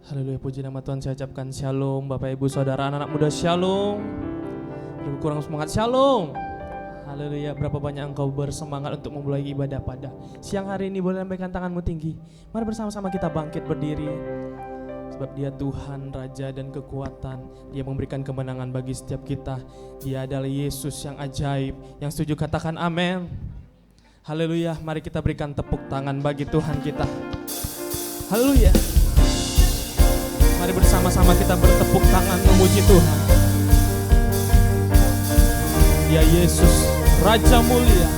Haleluya, puji nama Tuhan. Saya ucapkan shalom Bapak Ibu Saudara anak-anak muda, shalom. Lebih kurang semangat, shalom. Haleluya, berapa banyak engkau bersemangat untuk memulai ibadah pada siang hari ini. Boleh lambaikan tanganmu tinggi. Mari bersama-sama kita bangkit berdiri. Sebab Dia Tuhan, Raja dan kekuatan. Dia memberikan kemenangan bagi setiap kita. Dia adalah Yesus yang ajaib. Yang setuju katakan amin. Haleluya, mari kita berikan tepuk tangan bagi Tuhan kita. Haleluya. Mari bersama-sama kita bertepuk tangan memuji Tuhan. Dia Yesus, Raja mulia.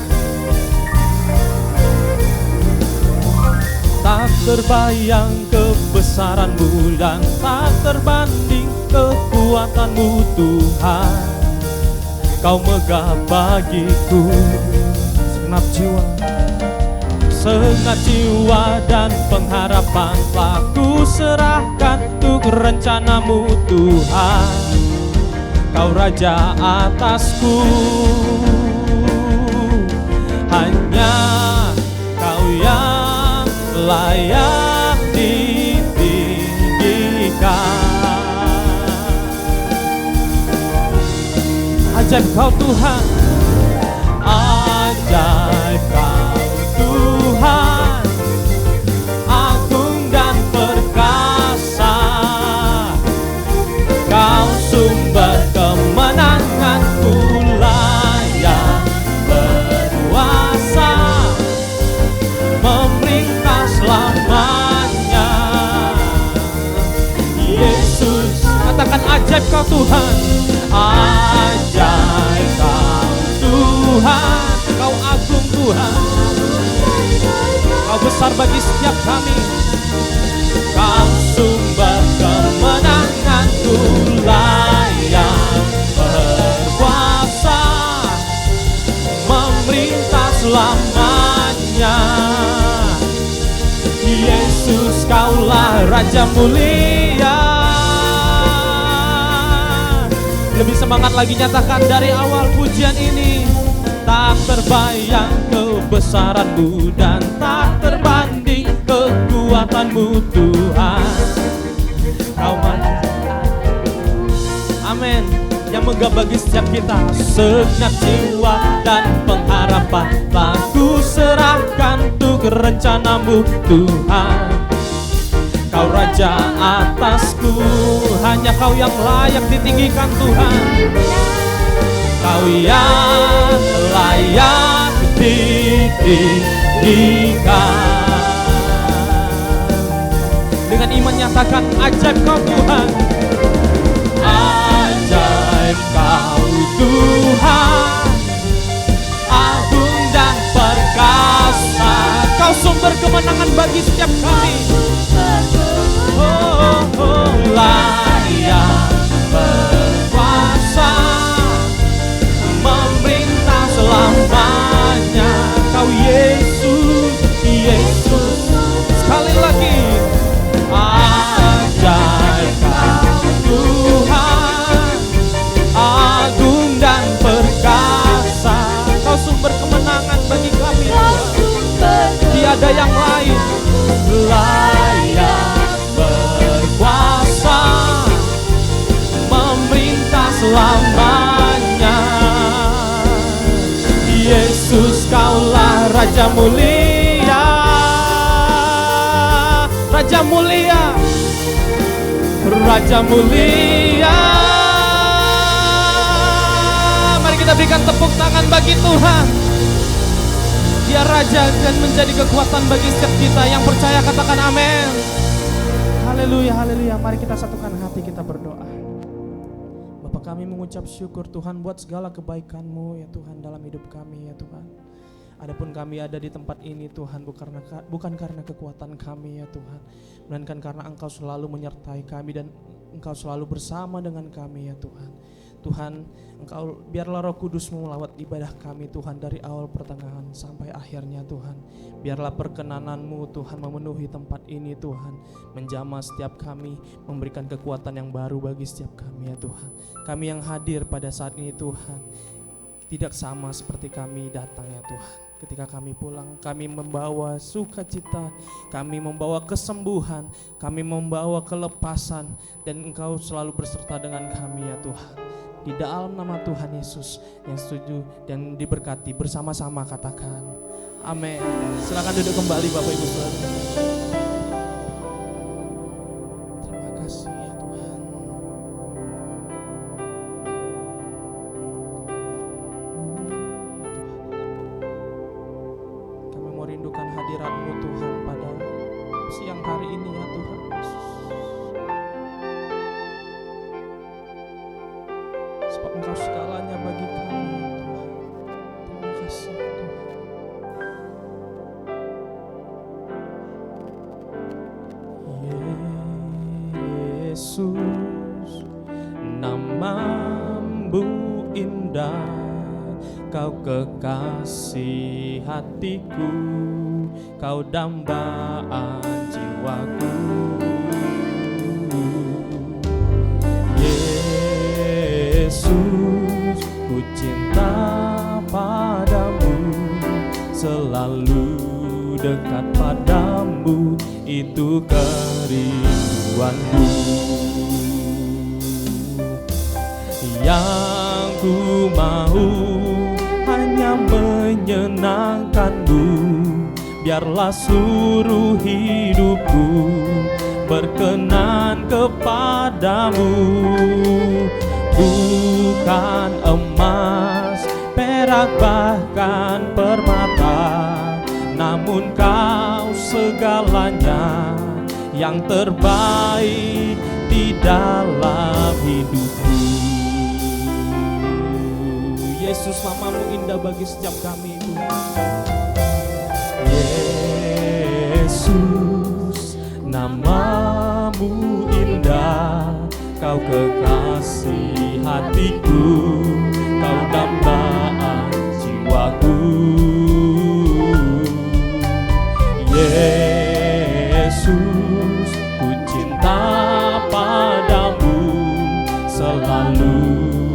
Tak terbayang kebesaran-Mu dan tak terbanding kekuatan-Mu Tuhan. Kau megah bagiku segenap jiwa dan pengharapan telah ku serahkan untuk rencana-Mu Tuhan. Kau Raja atasku, hanya Kau yang layak ditinggikan. Ajaib Kau Tuhan, ajaib Kau Tuhan, agung dan perkasa. Kau sumber kemenanganku, layak berkuasa, memerintah selamanya. Yesus, katakan ajaib Kau Tuhan, ajaib Kau Tuhan. Kau agung Tuhan, Kau besar bagi setiap kami. Kau sumber kemenanganku, layak berkuasa, memerintah selamanya. Yesus, Kaulah Raja mulia. Lebih semangat lagi, nyatakan dari awal pujian ini. Tak terbayang kebesaran-Mu dan tak terbanding kekuatan-Mu Tuhan. Kau amin, yang megah bagi setiap kita. Segenap jiwa dan pengharapan telah ku serahkan untuk rencana-Mu Tuhan. Kau Raja atasku, hanya Kau yang layak ditinggikan Tuhan. Kau yang layak ditinggikan. Dengan iman nyatakan ajaib Kau Tuhan, ajaib Kau Tuhan, agung dan perkasa. Kau sumber kemenangan bagi setiap kami. Layak berkuasa, memerintah selamanya. Kau Yesus, Yesus. Sekali lagi, ajaib Kau Tuhan, agung dan perkasa. Kau sumber kemenangan bagi kami. Tiada yang lain. Layak berkuasa, memerintah selamanya. Yesus, Kaulah Raja mulia. Raja mulia, Raja mulia. Mari kita berikan tepuk tangan bagi Tuhan. Dia Raja dan menjadi kekuatan bagi setiap kita. Yang percaya katakan amin. Haleluya, haleluya. Mari kita satukan hati, kita berdoa. Bapa, kami mengucap syukur Tuhan buat segala kebaikan-Mu ya Tuhan dalam hidup kami ya Tuhan. Adapun kami ada di tempat ini Tuhan bukan karena kekuatan kami ya Tuhan, melainkan karena Engkau selalu menyertai kami dan Engkau selalu bersama dengan kami ya Tuhan. Tuhan, Engkau biarlah Roh Kudus-Mu melawat ibadah kami Tuhan dari awal pertengahan sampai akhirnya Tuhan. Biarlah perkenanan-Mu Tuhan memenuhi tempat ini Tuhan, menjamah setiap kami, memberikan kekuatan yang baru bagi setiap kami ya Tuhan. Kami yang hadir pada saat ini Tuhan, tidak sama seperti kami datang ya Tuhan. Ketika kami pulang, kami membawa sukacita, kami membawa kesembuhan, kami membawa kelepasan, dan Engkau selalu berserta dengan kami ya Tuhan. Di dalam nama Tuhan Yesus yang setuju dan diberkati bersama-sama katakan amin. Silakan duduk kembali Bapak Ibu Saudara. Terima kasih ya Tuhan. Kami mau rindukan hadirat-Mu Tuhan pada siang hari ini ya Tuhan Yesus. Sebab Engkau segalanya bagi kami ya Tuhan. Terima kasih Tuhan. Yesus, nama-Mu indah, Kau kekasih hatiku, Kau dambaan jiwaku. Yesus, ku cinta padamu, selalu dekat padamu, itu kerinduanku. Yang ku mau hanya menyenangkan-Mu, biarlah seluruh hidupku berkenan kepadamu. Bukan emas, perak bahkan permata, namun Kau segalanya yang terbaik di dalam hidupku. Yesus, nama-Mu indah bagi setiap kami Yesus, nama-Mu indah, Kau kekasih hatiku, Kau dambaan jiwaku. Yesus, ku cinta padamu, selalu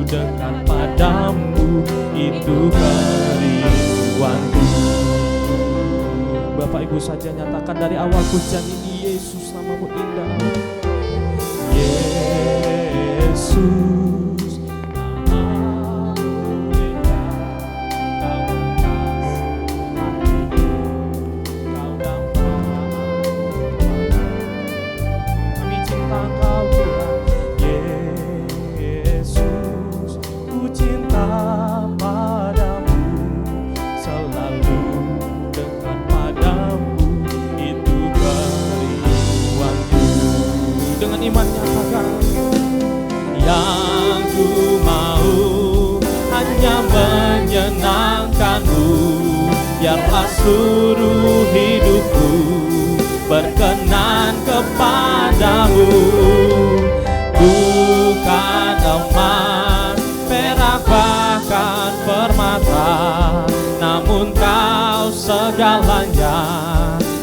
dekat padamu, itu kerinduanku. Bapak Ibu saja nyatakan dari awal pujian ini, Yesus, nama-Mu indah. Yesus, nama-Mu indah, Kau kekasih hatiku, Kau dambaan jiwaku. Kami cinta Engkau Tuhan. Yesus, ku cinta padamu, selalu dekat padamu, itu kerinduanku. Dengan iman nyatakan, yang ku mau hanya menyenangkan-Mu, biarlah seluruh hidupku berkenan kepadamu. Bukan emas, perak bahkan permata, namun Kau segalanya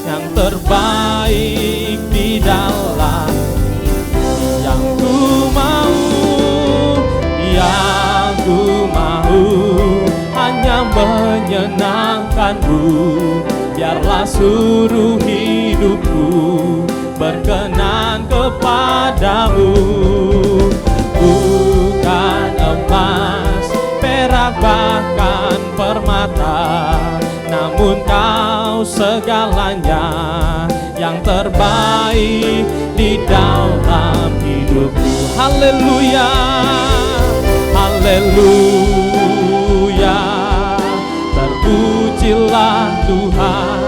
yang terbaik di dalam. Yang ku mau hanya menyenangkan-Mu, biarlah seluruh hidupku berkenan kepadamu. Bukan emas, perak bahkan permata, namun Kau segalanya yang terbaik di dalam hidupku. Haleluya, haleluya, terpujilah Tuhan.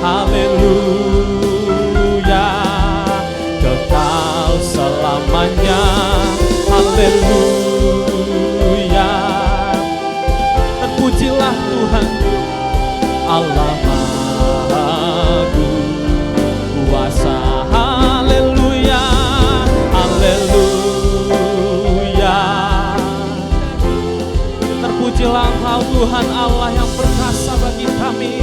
Haleluya, kekal selamanya. Haleluya, terpujilah Tuhan, Allah Maha Kuasa. Haleluya, haleluya, terpujilah Engkau Tuhan Allah yang perkasa bagi kami.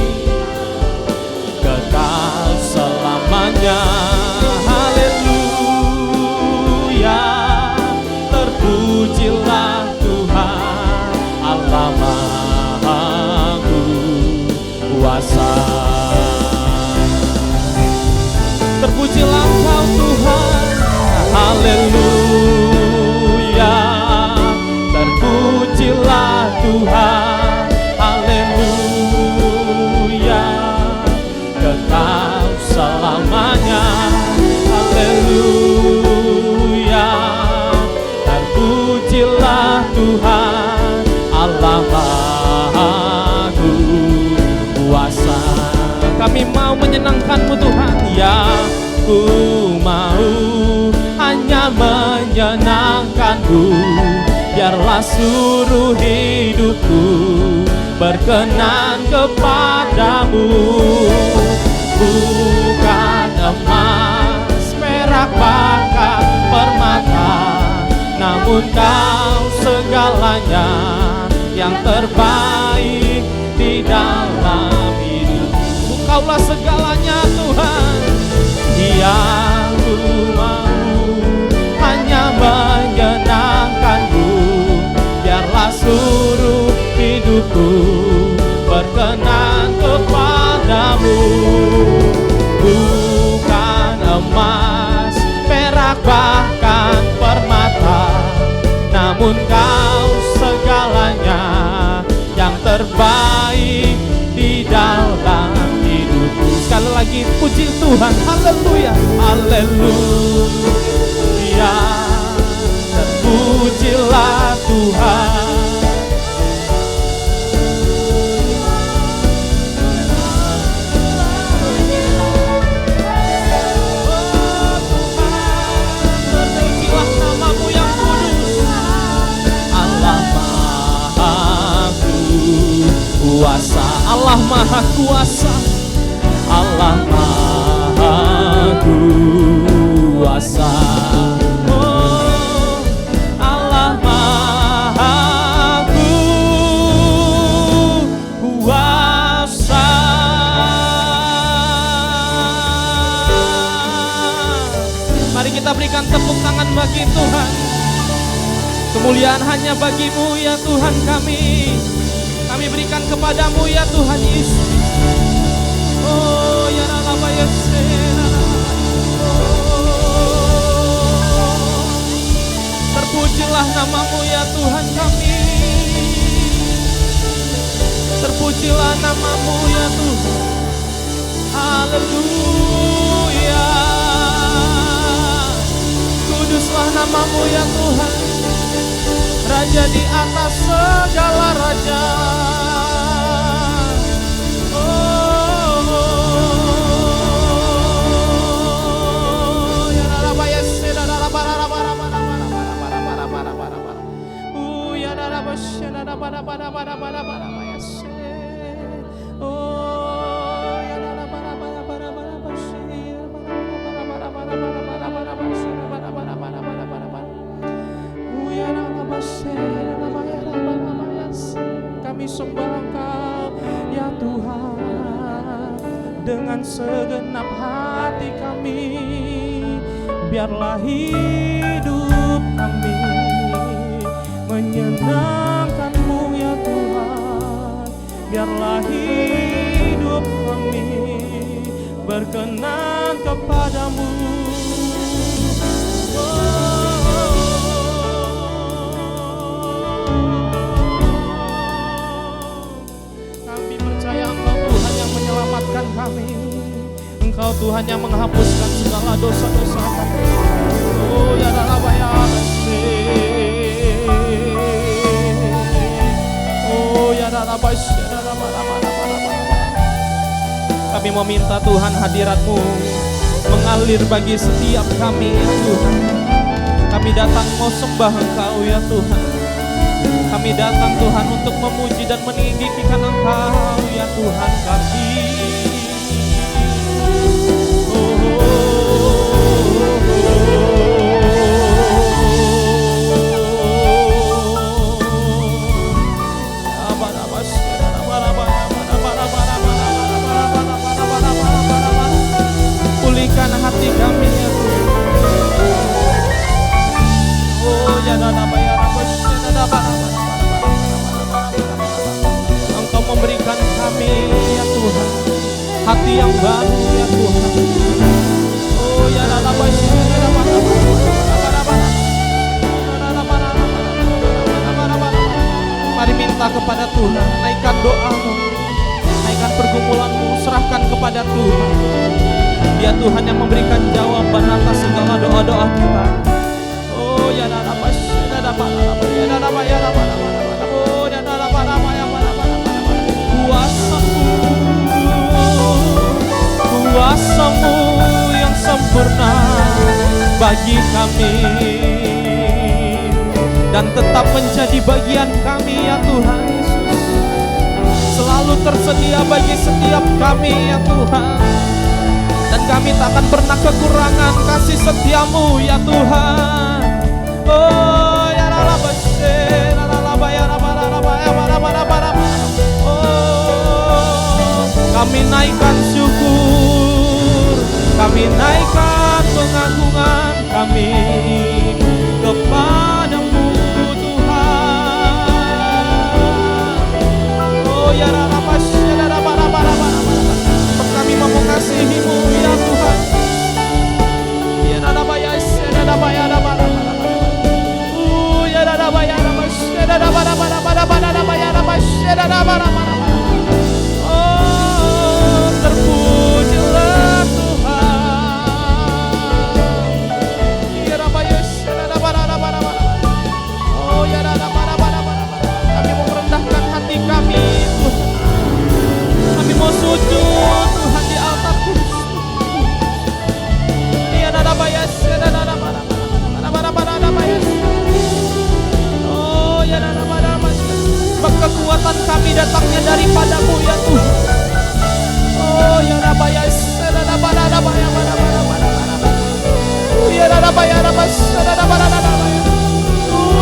Terpujilah Engkau Tuhan. Haleluya. Terpujilah Tuhan. Haleluya. Kekal selamanya. Haleluya. Terpujilah Tuhan Allah Maha Kuasa. Kami mau menyenangkan-Mu Tuhan. Ya, ku mau hanya menyenangkan-Mu. Biarlah seluruh hidupku berkenan kepadamu. Bukan emas, perak, bahkan permata, namun Kau segalanya yang terbaik di dalam hidupku. Kaulah segalanya Tuhan. Yang ku mau hanya menyenangkan-Mu. Biarlah seluruh hidupku berkenan kepadamu. Bukan emas, perak, bahkan permata, namun Kau segalanya yang terbaik di dalam hidupku. Sekali lagi puji Tuhan. Haleluya. Haleluya. Terpujilah Tuhan. Kuasa, Allah Maha Kuasa, Allah Maha Kuasa. Oh, Allah Maha Kuasa. Mari kita berikan tepuk tangan bagi Tuhan. Kemuliaan hanya bagi-Mu ya Tuhan kami. Kami berikan kepadamu ya Tuhan Yesus. Oh ya Rama ya terpujilah namamu ya Tuhan kami. Terpujilah namamu ya Tuhan. Haleluya. Kuduslah namamu ya Tuhan. Raja di atas segala raja. Kami sembah Engkau ya Tuhan dengan segenap hati kami. Biarlah hidup kami menyenangkan-Mu ya Tuhan. Biarlah hidup kami berkenan kepadamu. Kami percaya Engkau Tuhan yang menyelamatkan kami. Engkau Tuhan yang menghapuskan segala dosa-dosa kami. Oh ya Rabbi ya Rabbi. Oh ya Rabbi ya Rabbi. Kami meminta Tuhan hadirat-Mu mengalir bagi setiap kami ya Tuhan. Kami datang mau sembah Engkau ya Tuhan. Kami datang Tuhan untuk memuji dan meninggikan Engkau ya Tuhan kami. Pulihkan hati kami ya Tuhan. Oh ya Engkau memberikan kami ya Tuhan hati yang baru ya Tuhan. Tuhan. Naikkan doamu, naikkan pergumulanmu, serahkan kepada Tuhan. Dia Tuhan yang memberikan jawaban atas segala doa-doa kita. Oh ya dapat, ya dapat, ya dapat, ya dapat, oh ya dapat, ya kuasa-Mu yang sempurna bagi kami dan tetap menjadi bagian kami ya Tuhan Yesus. Selalu tersedia bagi setiap kami ya Tuhan, dan kami tak akan pernah kekurangan kasih setiamu ya Tuhan. Oh ya Rabba, oh kami naikkan syukur, kami naikkan pengagungan kami kepadamu Tuhan. Oh ya Rabba, kami mau mengasihi-Mu ya Tuhan. Ya Rabba, ya Rabba, ya Rabba, ya Rabba, ya Rabba, ya Rabba, oh terpujilah Tuhan. Ya Rabba, ya Rabba, oh ya Rabba, kami mau merendahkan hati kami Tuhan. Kami mau sujud Tuhan di altar kudus. Ya Rabba, ya Rabba, oh ya Rabba, sebab kekuatan kami datangnya daripada-Mu ya Tuhan. Oh ya Rabba, ya Rabba, ya Rabba, ya Rabba, oh ya Rabba, oh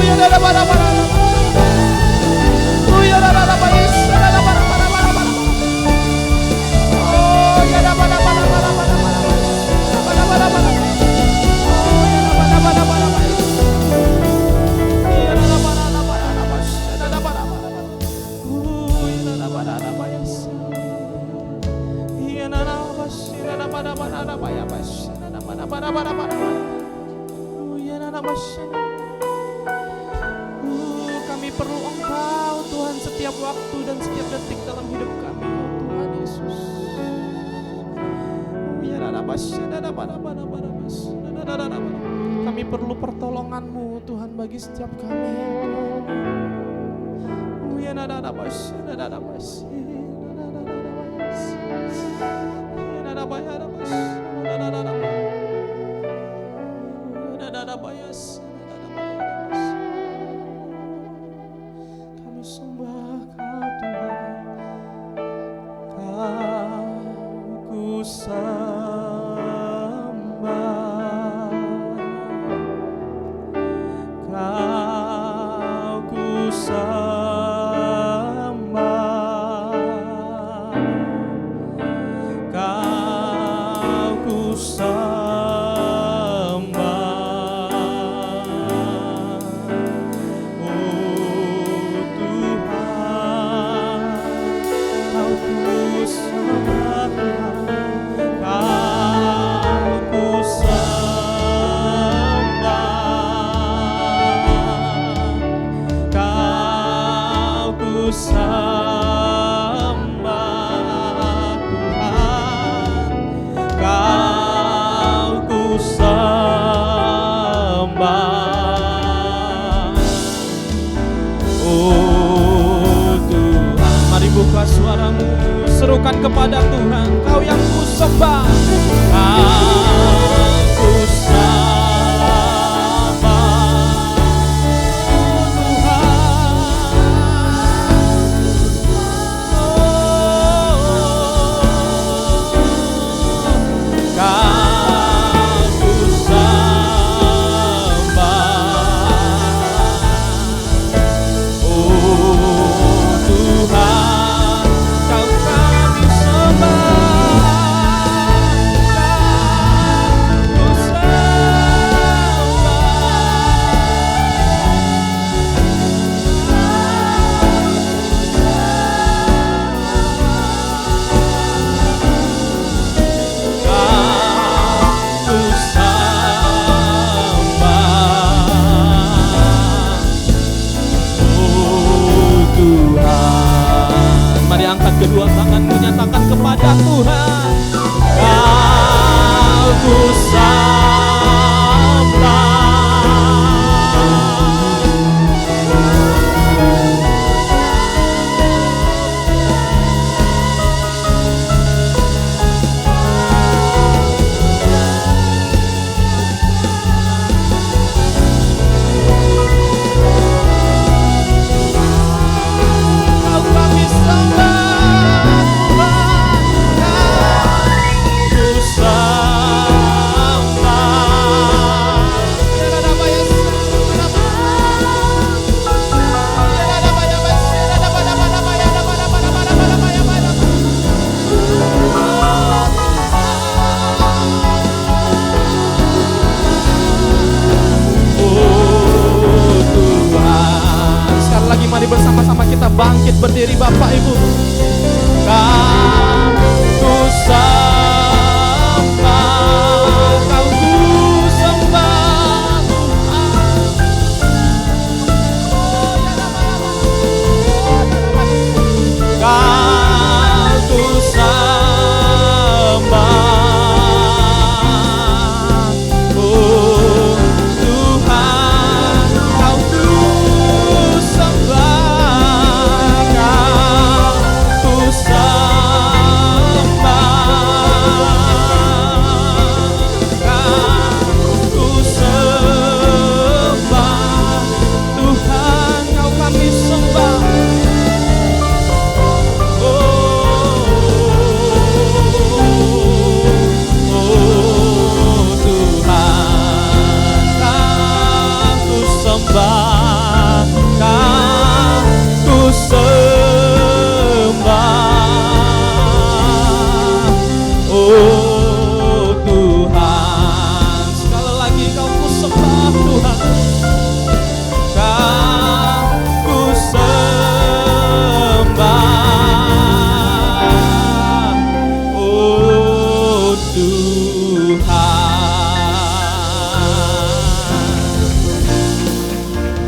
ya Rabba, kami perlu Engkau Tuhan setiap waktu dan setiap detik dalam hidup kami ya Tuhan Yesus. Kami perlu pertolongan-Mu Tuhan bagi setiap kami ya kami sembah Kau Tuhan, Kau ku sembah, Kau ku sembah, Kau ku suaramu, serukan kepada Tuhan, Kau yang ku sembah, aku sembah Tuhan, oh Tuhan, Kau kami sembah. bangkit berdiri Bapak Ibu. Kau ku sembah, kau ku sembah Tuhan. Kau ku sembah, oh Tuhan, kau ku sembah, kau ku sembah, kau ku sembah, Tuhan, kau kami sembah.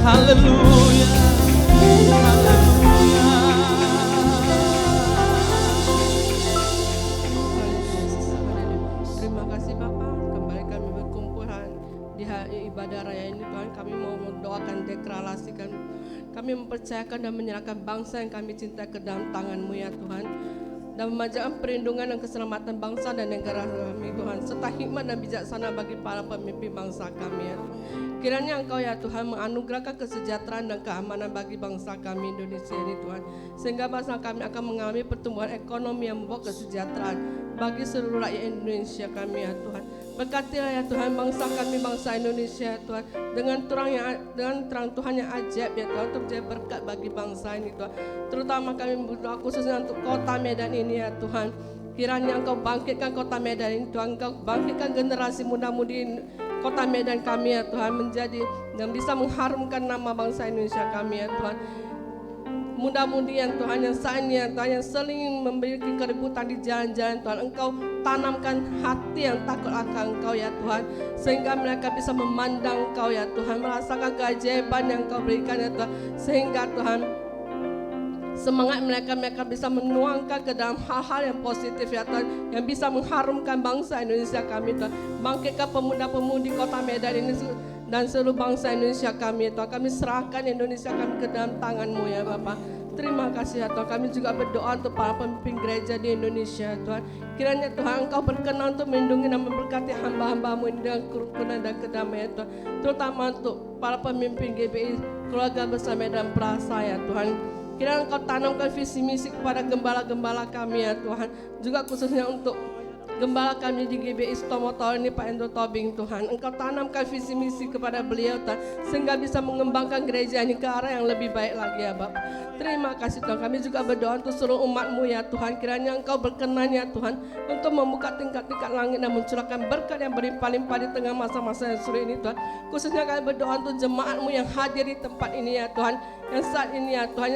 Haleluya, haleluya. Terima kasih Bapak, kembali kami berkumpulan di hari ibadah raya ini Tuhan. Kami mau mendoakan, deklarasikan, kami mempercayakan dan menyerahkan bangsa yang kami cintai ke dalam tangan-Mu ya Tuhan, dan memanjatkan perlindungan dan keselamatan bangsa dan negara kami Tuhan, serta hikmat dan bijaksana bagi para pemimpin bangsa kami ya Tuhan. Kiranya Engkau ya Tuhan menganugerahkan kesejahteraan dan keamanan bagi bangsa kami Indonesia ini Tuhan, sehingga bangsa kami akan mengalami pertumbuhan ekonomi yang membawa kesejahteraan bagi seluruh rakyat Indonesia kami ya Tuhan. Berkatilah ya Tuhan bangsa kami, bangsa Indonesia ya Tuhan, dengan terang Tuhan yang ajaib ya Tuhan, untuk menjadi berkat bagi bangsa ini Tuhan. Terutama kami berdoa khususnya untuk kota Medan ini ya Tuhan. Kiranya Engkau bangkitkan kota Medan ini Tuhan, Engkau bangkitkan generasi muda-mudi kota Medan kami ya Tuhan, menjadi yang bisa mengharumkan nama bangsa Indonesia kami ya Tuhan. Muda-mudi yang Tuhan yang saat ini ya Tuhan, yang sering memiliki keributan di jalan-jalan Tuhan, Engkau tanamkan hati yang takut akan Engkau ya Tuhan, sehingga mereka bisa memandang Engkau ya Tuhan, merasakan keajaiban yang Engkau berikan ya Tuhan, sehingga Tuhan semangat mereka bisa menuangkan ke dalam hal-hal yang positif ya Tuhan, yang bisa mengharumkan bangsa Indonesia kami Tuhan. Bangkitkan pemuda-pemudi kota Medan ini dan seluruh bangsa Indonesia kami Tuhan. Kami serahkan Indonesia kami ke dalam tangan-Mu ya Bapak. Terima kasih ya Tuhan. Kami juga berdoa untuk para pemimpin gereja di Indonesia Tuhan. Kiranya Tuhan Engkau berkenan untuk melindungi dan memberkati hamba-hamba-Mu ini dengan kerukunan dan kedamaian Tuhan. Terutama untuk para pemimpin GBI Keluarga Besar Medan Perasa ya Tuhan. Kiranya Engkau tanamkan visi misi kepada gembala-gembala kami ya Tuhan. Juga khususnya untuk gembala kami di GBI Stomotor ini Pak Endo Tobing Tuhan. Engkau tanamkan visi misi kepada beliau Tuhan, sehingga bisa mengembangkan gereja ini ke arah yang lebih baik lagi ya Bapak. Terima kasih Tuhan. Kami juga berdoa untuk seluruh umat-Mu ya Tuhan. Kiranya Engkau berkenan ya Tuhan untuk membuka tingkat-tingkat langit dan mencurahkan berkat yang berlimpah-limpah di tengah masa-masa yang sulit ini Tuhan. Khususnya kami berdoa untuk jemaat-Mu yang hadir di tempat ini ya Tuhan, yang saat ini ya Tuhan,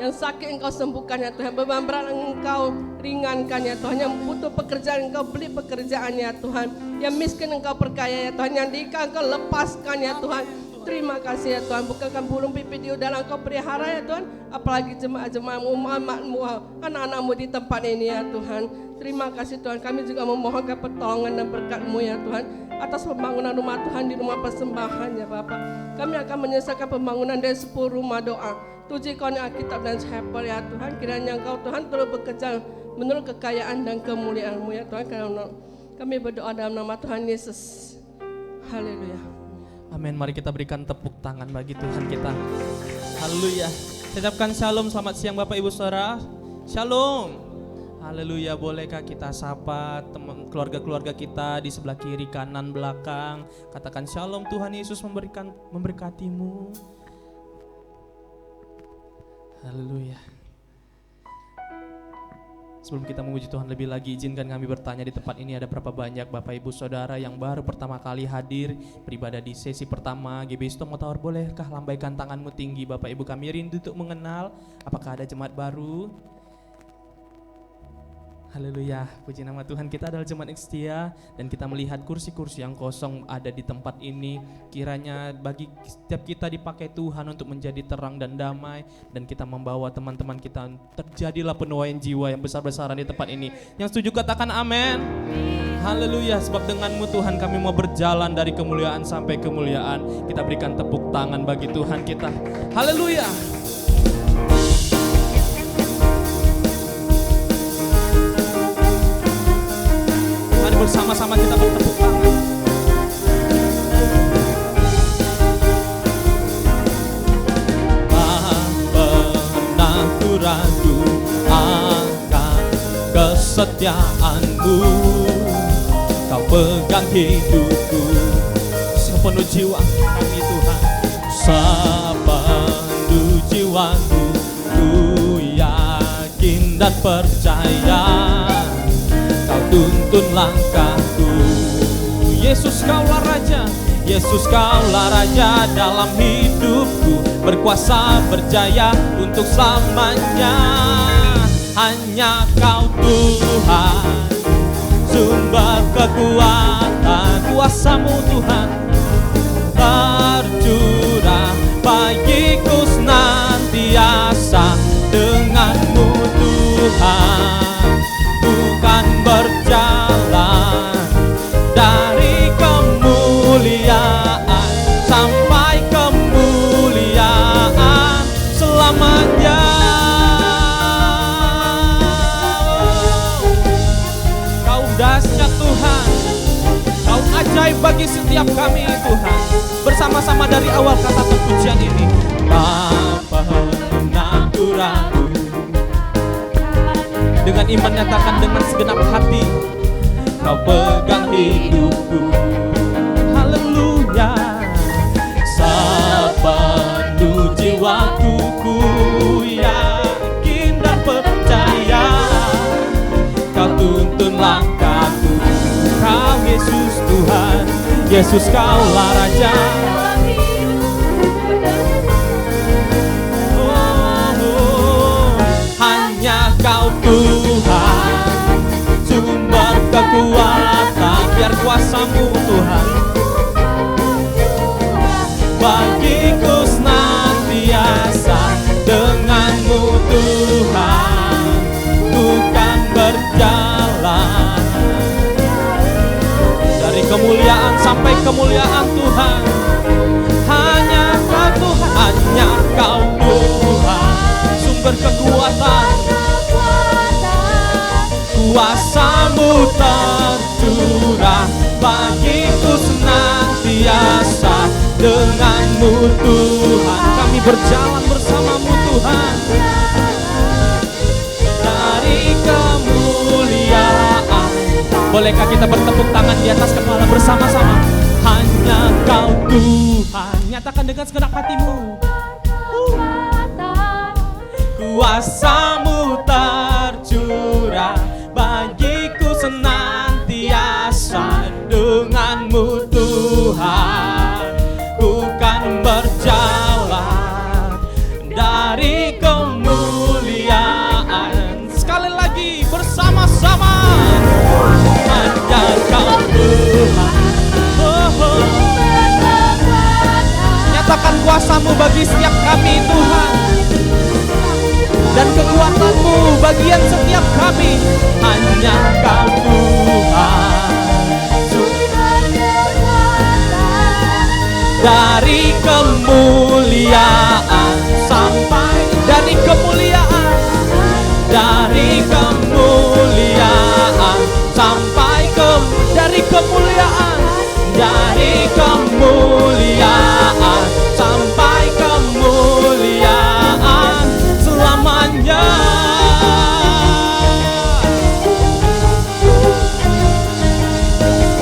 yang sakit Engkau sembuhkan ya Tuhan, beban berat Engkau ringankan ya Tuhan, yang butuh pekerjaan Engkau beli pekerjaan ya Tuhan, yang miskin Engkau perkaya ya Tuhan, yang diikat Engkau lepaskan ya Tuhan. Terima kasih ya Tuhan, bukakan burung pipit di udara Engkau pelihara ya Tuhan, apalagi jemaat-jemaat-Mu, umat-Mu, anak-anak-Mu di tempat ini ya Tuhan. Terima kasih Tuhan, kami juga memohonkan pertolongan dan berkat-Mu ya Tuhan atas pembangunan rumah Tuhan di rumah persembahan ya Bapak. Kami akan menyelesaikan pembangunan dari 10 rumah doa, 7 ikon Alkitab dan chapel ya Tuhan. Kiranya Engkau Tuhan terus bekerja menurut kekayaan dan kemuliaan-Mu ya Tuhan. Karena kami berdoa dalam nama Tuhan Yesus. Haleluya. Amin. Mari kita berikan tepuk tangan bagi Tuhan kita. Haleluya. Saya ucapkan shalom, selamat siang Bapak Ibu Saudara. Shalom. Haleluya. Bolehkah kita sapa teman keluarga-keluarga kita di sebelah kiri, kanan, belakang. Katakan shalom, Tuhan Yesus memberkatimu. Haleluya. Sebelum kita memuji Tuhan lebih lagi, izinkan kami bertanya di tempat ini ada berapa banyak Bapak Ibu Saudara yang baru pertama kali hadir beribadah di sesi pertama GBI Stomot Tower. Bolehkah lambaikan tanganmu tinggi Bapak Ibu, kami rindu untuk mengenal apakah ada jemaat baru. Haleluya, puji nama Tuhan. Kita adalah jemaat yang setia dan kita melihat kursi-kursi yang kosong ada di tempat ini. Kiranya bagi setiap kita dipakai Tuhan untuk menjadi terang dan damai, dan kita membawa teman-teman kita, terjadilah penuaian jiwa yang besar-besaran di tempat ini. Yang setuju katakan amin. Haleluya, sebab denganmu Tuhan kami mau berjalan dari kemuliaan sampai kemuliaan. Kita berikan tepuk tangan bagi Tuhan kita. Haleluya. Bersama-sama kita bertepuk tangan. Tak pernah ku ragu akan kesetiaanmu, Kau pegang hidupku sepenuh jiwa kami Tuhan, sepenuh jiwaku ku yakin dan percaya. Kau tuntun langkahku. Yesus Kaulah Raja, Yesus Kaulah Raja dalam hidupku, berkuasa berjaya untuk selamanya. Hanya Kau Tuhan, sumber kekuatan, kuasa-Mu Tuhan tercurah bagiku senantiasa. Dengan-Mu Tuhan bukan berjalan dari kemuliaan sampai kemuliaan selamanya. Kau dahsyat Tuhan, Kau ajaib bagi setiap kami Tuhan. Bersama-sama dari awal kata pujian ini, tak pernah ku ragu. Dengan iman nyatakan dengan segenap hati, Kau pegang hidupku. Haleluya. Sepenuh jiwaku ku yakin dan percaya. Kau tuntun langkahku. Kau Yesus Tuhan, Yesus Kaulah Raja. Hanya Kau Tuhan, sumber kekuatan, biar kuasa-Mu Tuhan bagiku senantiasa. Dengan-Mu Tuhan bukan berjalan dari kemuliaan sampai kemuliaan Tuhan. Hanya Kau Tuhan, hanya Kau Tuhan, sumber kekuatan, kuasa-Mu tercurah bagiku senantiasa. Dengan-Mu Tuhan kami berjalan bersama-Mu Tuhan dari kemuliaan. Bolehkah kita bertepuk tangan di atas kepala bersama-sama? Hanya Kau Tuhan, nyatakan dengan segenap hatimu. Kuasa-Mu tercurah bagiku senantiasa. Dengan-Mu Tuhan ku kan berjalan dari kemuliaan. Sekali lagi bersama-sama. Hanya Kau Tuhan, nyatakan kuasa-Mu bagi setiap kami Tuhan. dan kekuatan-Mu bagian setiap kami. Hanya Kau Tuhan, dari kemuliaan sampai dari kemuliaan, dari kemuliaan sampai dari kemuliaan, dari kemuliaan sampai kemuliaan selamanya.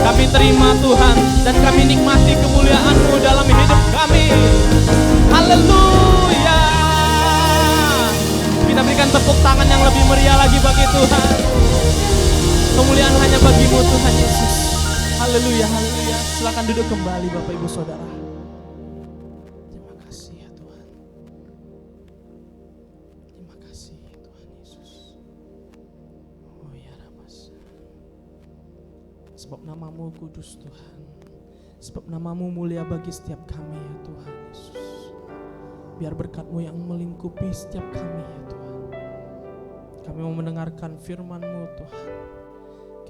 Kami terima Tuhan dan kami nikmati kemuliaan-Mu dalam hidup kami. Haleluya. Kita berikan tepuk tangan yang lebih meriah lagi bagi Tuhan. Kemuliaan hanya bagi-Mu Tuhan Yesus. Haleluya, haleluya. Silakan duduk kembali Bapak Ibu Saudara. Terima kasih ya Tuhan. Terima kasih Tuhan Yesus. Oh ya Ramas. Sebab nama-Mu kudus Tuhan. Sebab nama-Mu mulia bagi setiap kami ya Tuhan Yesus. Biar berkat-Mu yang melingkupi setiap kami ya Tuhan. Kami mau mendengarkan firman-Mu Tuhan.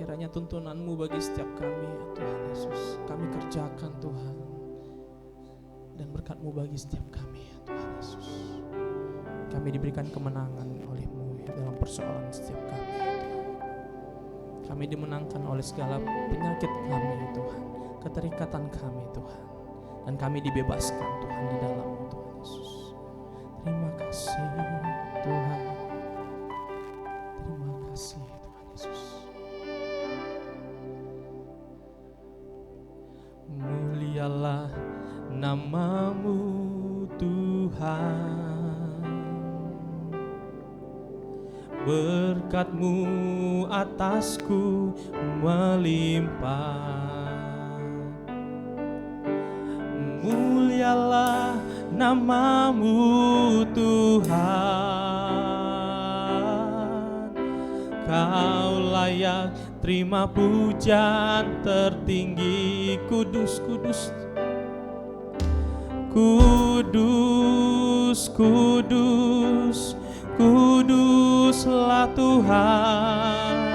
Kiranya tuntunan-Mu bagi setiap kami ya Tuhan Yesus. Kami kerjakan Tuhan. Dan berkat-Mu bagi setiap kami ya Tuhan Yesus. Kami diberikan kemenangan oleh-Mu ya dalam persoalan setiap kami ya Tuhan. Kami dimenangkan oleh segala penyakit kami ya Tuhan. Keterikatan kami Tuhan. Dan kami dibebaskan Tuhan di dalam-Mu Tuhan Yesus. Terima kasih Tuhan. Terima kasih Tuhan Yesus. Mulialah nama-Mu Tuhan, berkat-Mu atasku melimpah. Mulialah nama-Mu Tuhan, Kau layak terima pujian tertinggi. Kudus, kudus, kudus, kudus, kuduslah Tuhan.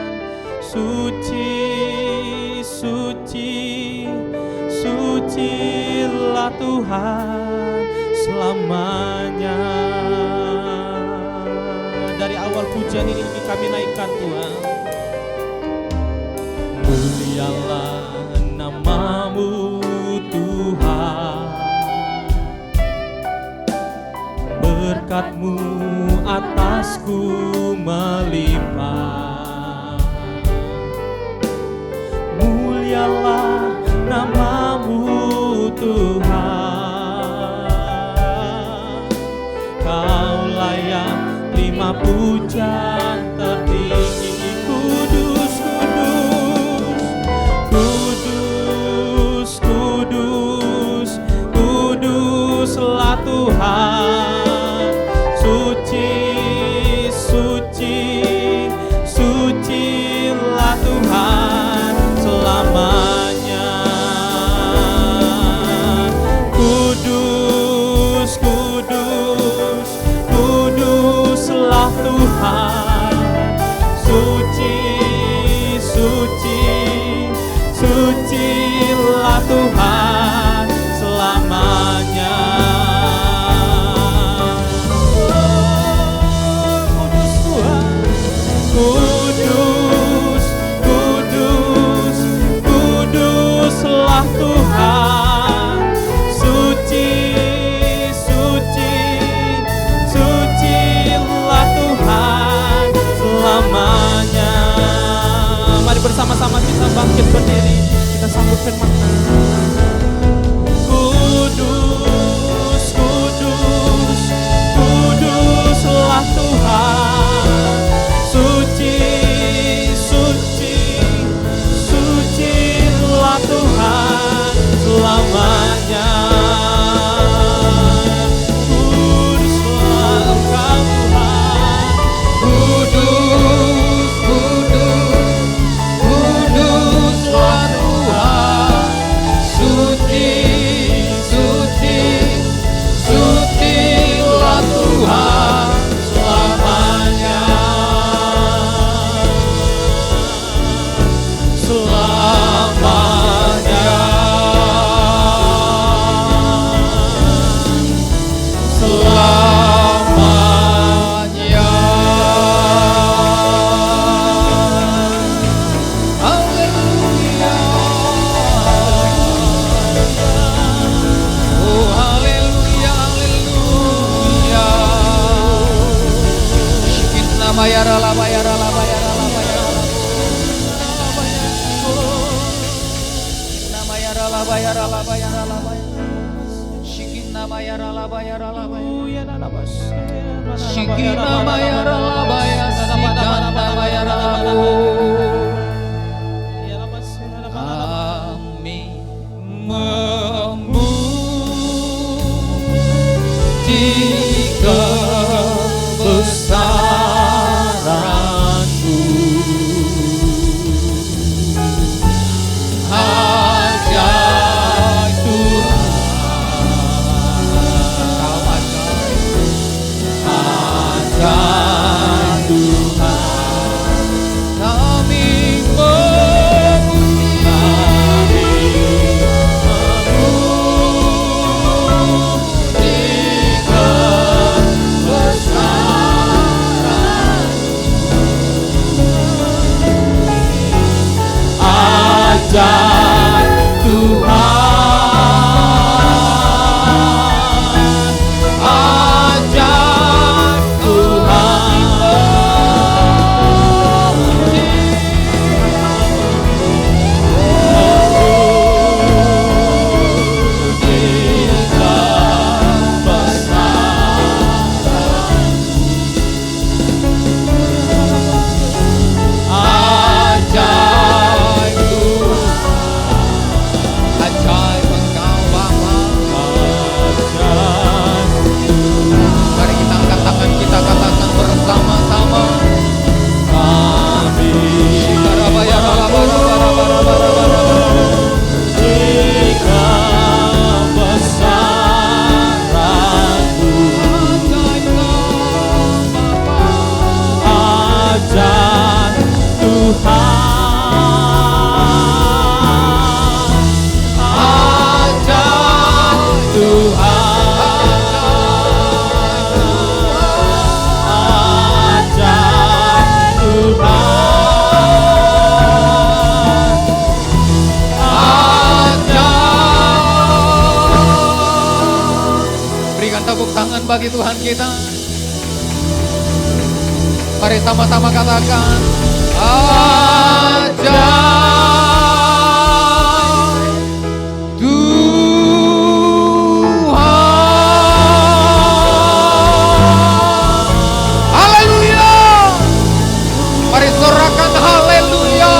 Suci, suci, sucilah Tuhan selamanya. Dari awal pujian ini kami naikkan Tuhan. Mulialah nama-Mu Tuhan, berkat-Mu atasku melimpah. Mulialah nama-Mu Tuhan, Kau layak terima pujian tertinggi. Kudus, kudus, kudus, kudus, kuduslah Tuhan. Suci, suci, sucilah Tuhan selamanya. Kudus, kudus, kuduslah Tuhan. Suci, suci, sucilah Tuhan selamanya. Kudus Tuhan, kudus, kudus, kuduslah Tuhan. Suci, suci, sucilah Tuhan selamanya. Mari bersama-sama kita bangkit berdiri, kita sambut firman Tuhan. Kudus, kudus, kuduslah Tuhan. Suci, suci, sucilah Tuhan selamanya. Kuduslah Engkau Tuhan. Kudus, kudus, kuduslah Tuhan. Suci, suci, sucilah Tuhan selamanya. Kami memuji kebesaran-Mu, ajaib Tuhan, Kau ajaib Tuhan. Kami ajaib Tuhan, ajaib Tuhan, ajaib Engkau Bapa. Mari kita angkat tangan kita, katakan bersama-sama. Kami berikan tepuk tangan bagi Tuhan kita. Mari sama-sama katakan ajaib Tuhan. Haleluya. Mari sorakan haleluya.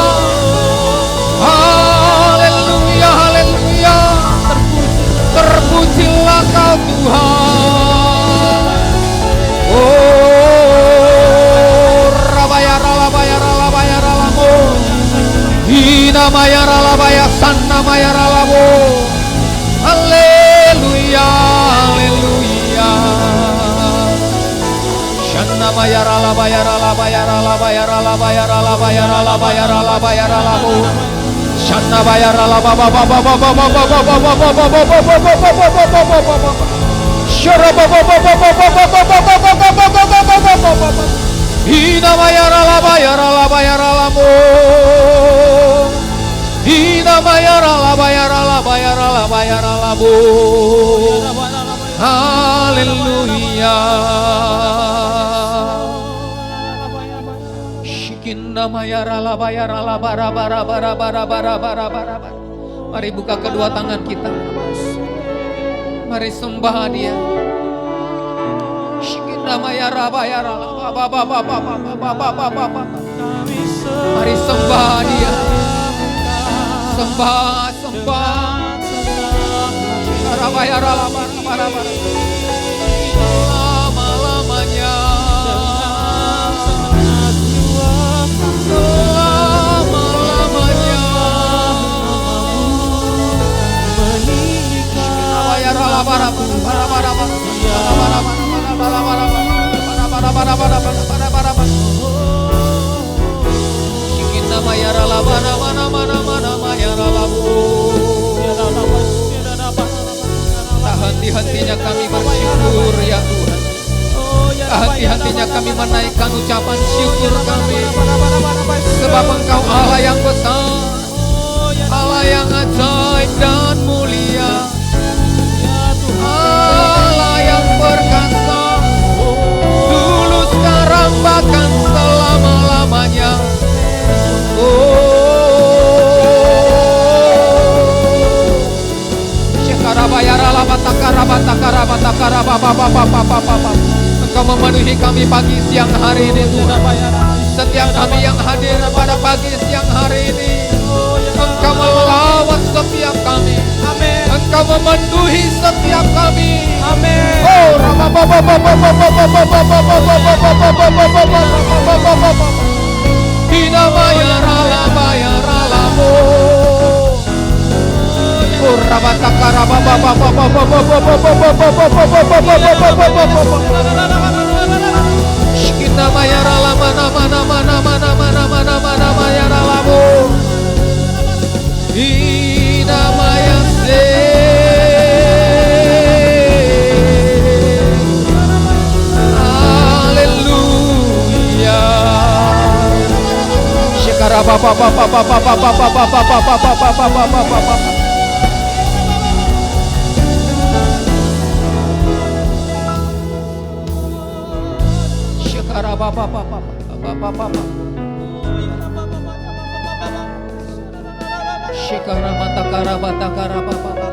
Haleluya, haleluya. Terpujilah Kau Tuhan. Oh, rabaya ralabaya ralabaya ralamu. Hina maya ralabaya sanna maya ralamu. Haleluya, haleluya. Shanna maya ralabaya ralabaya ralabaya ralabaya ralabaya ralabaya ralabaya ralamu. Shanna maya ralababa baba baba baba baba baba baba baba. Hina mayara la bayara la bayara la mo. Hina mayara la bayara la bayara la bayara la mo. Haleluya. Shikinna mayara la bayara la bara bara bara bara bara bara bara. Mari buka kedua tangan kita. Mari sembah Dia. Shikinna mayara bayara la ba ba ba ba ba ba ba ba ba ba. Mari sembah Dia. Sembah, sembah. Bayara la bara bara bara. Lama-lamanya. Lama-lamanya. Bayara la bara bara bara bara bara. Shikinna mayara la bara mana mana mana mayara la bu. Tak henti-hentinya kami bersyukur ya Tuhan. Tak henti-hentinya kami menaikkan ucapan syukur kami. Sebab Engkau Allah yang besar, Allah yang ajaib dan mulia, Allah yang perkasa, dulu sekarang bahkan selalu. Engkau memenuhi kami pagi siang hari ini Tuhan. Setiap kami yang hadir pada pagi siang hari ini, Engkau melawat setiap kami. Amin. Engkau memenuhi setiap kami. Amin. Dinamaya ralabaya ralamo. Dinamaya ralama nama nama nama nama nama nama nama ya ralamo. Dinamaya se. Haleluya. Shikara papa papa papa papa papa papa papa papa papa. Shikara papa papa papa papa. Shikara mata kara bata kara papa papa.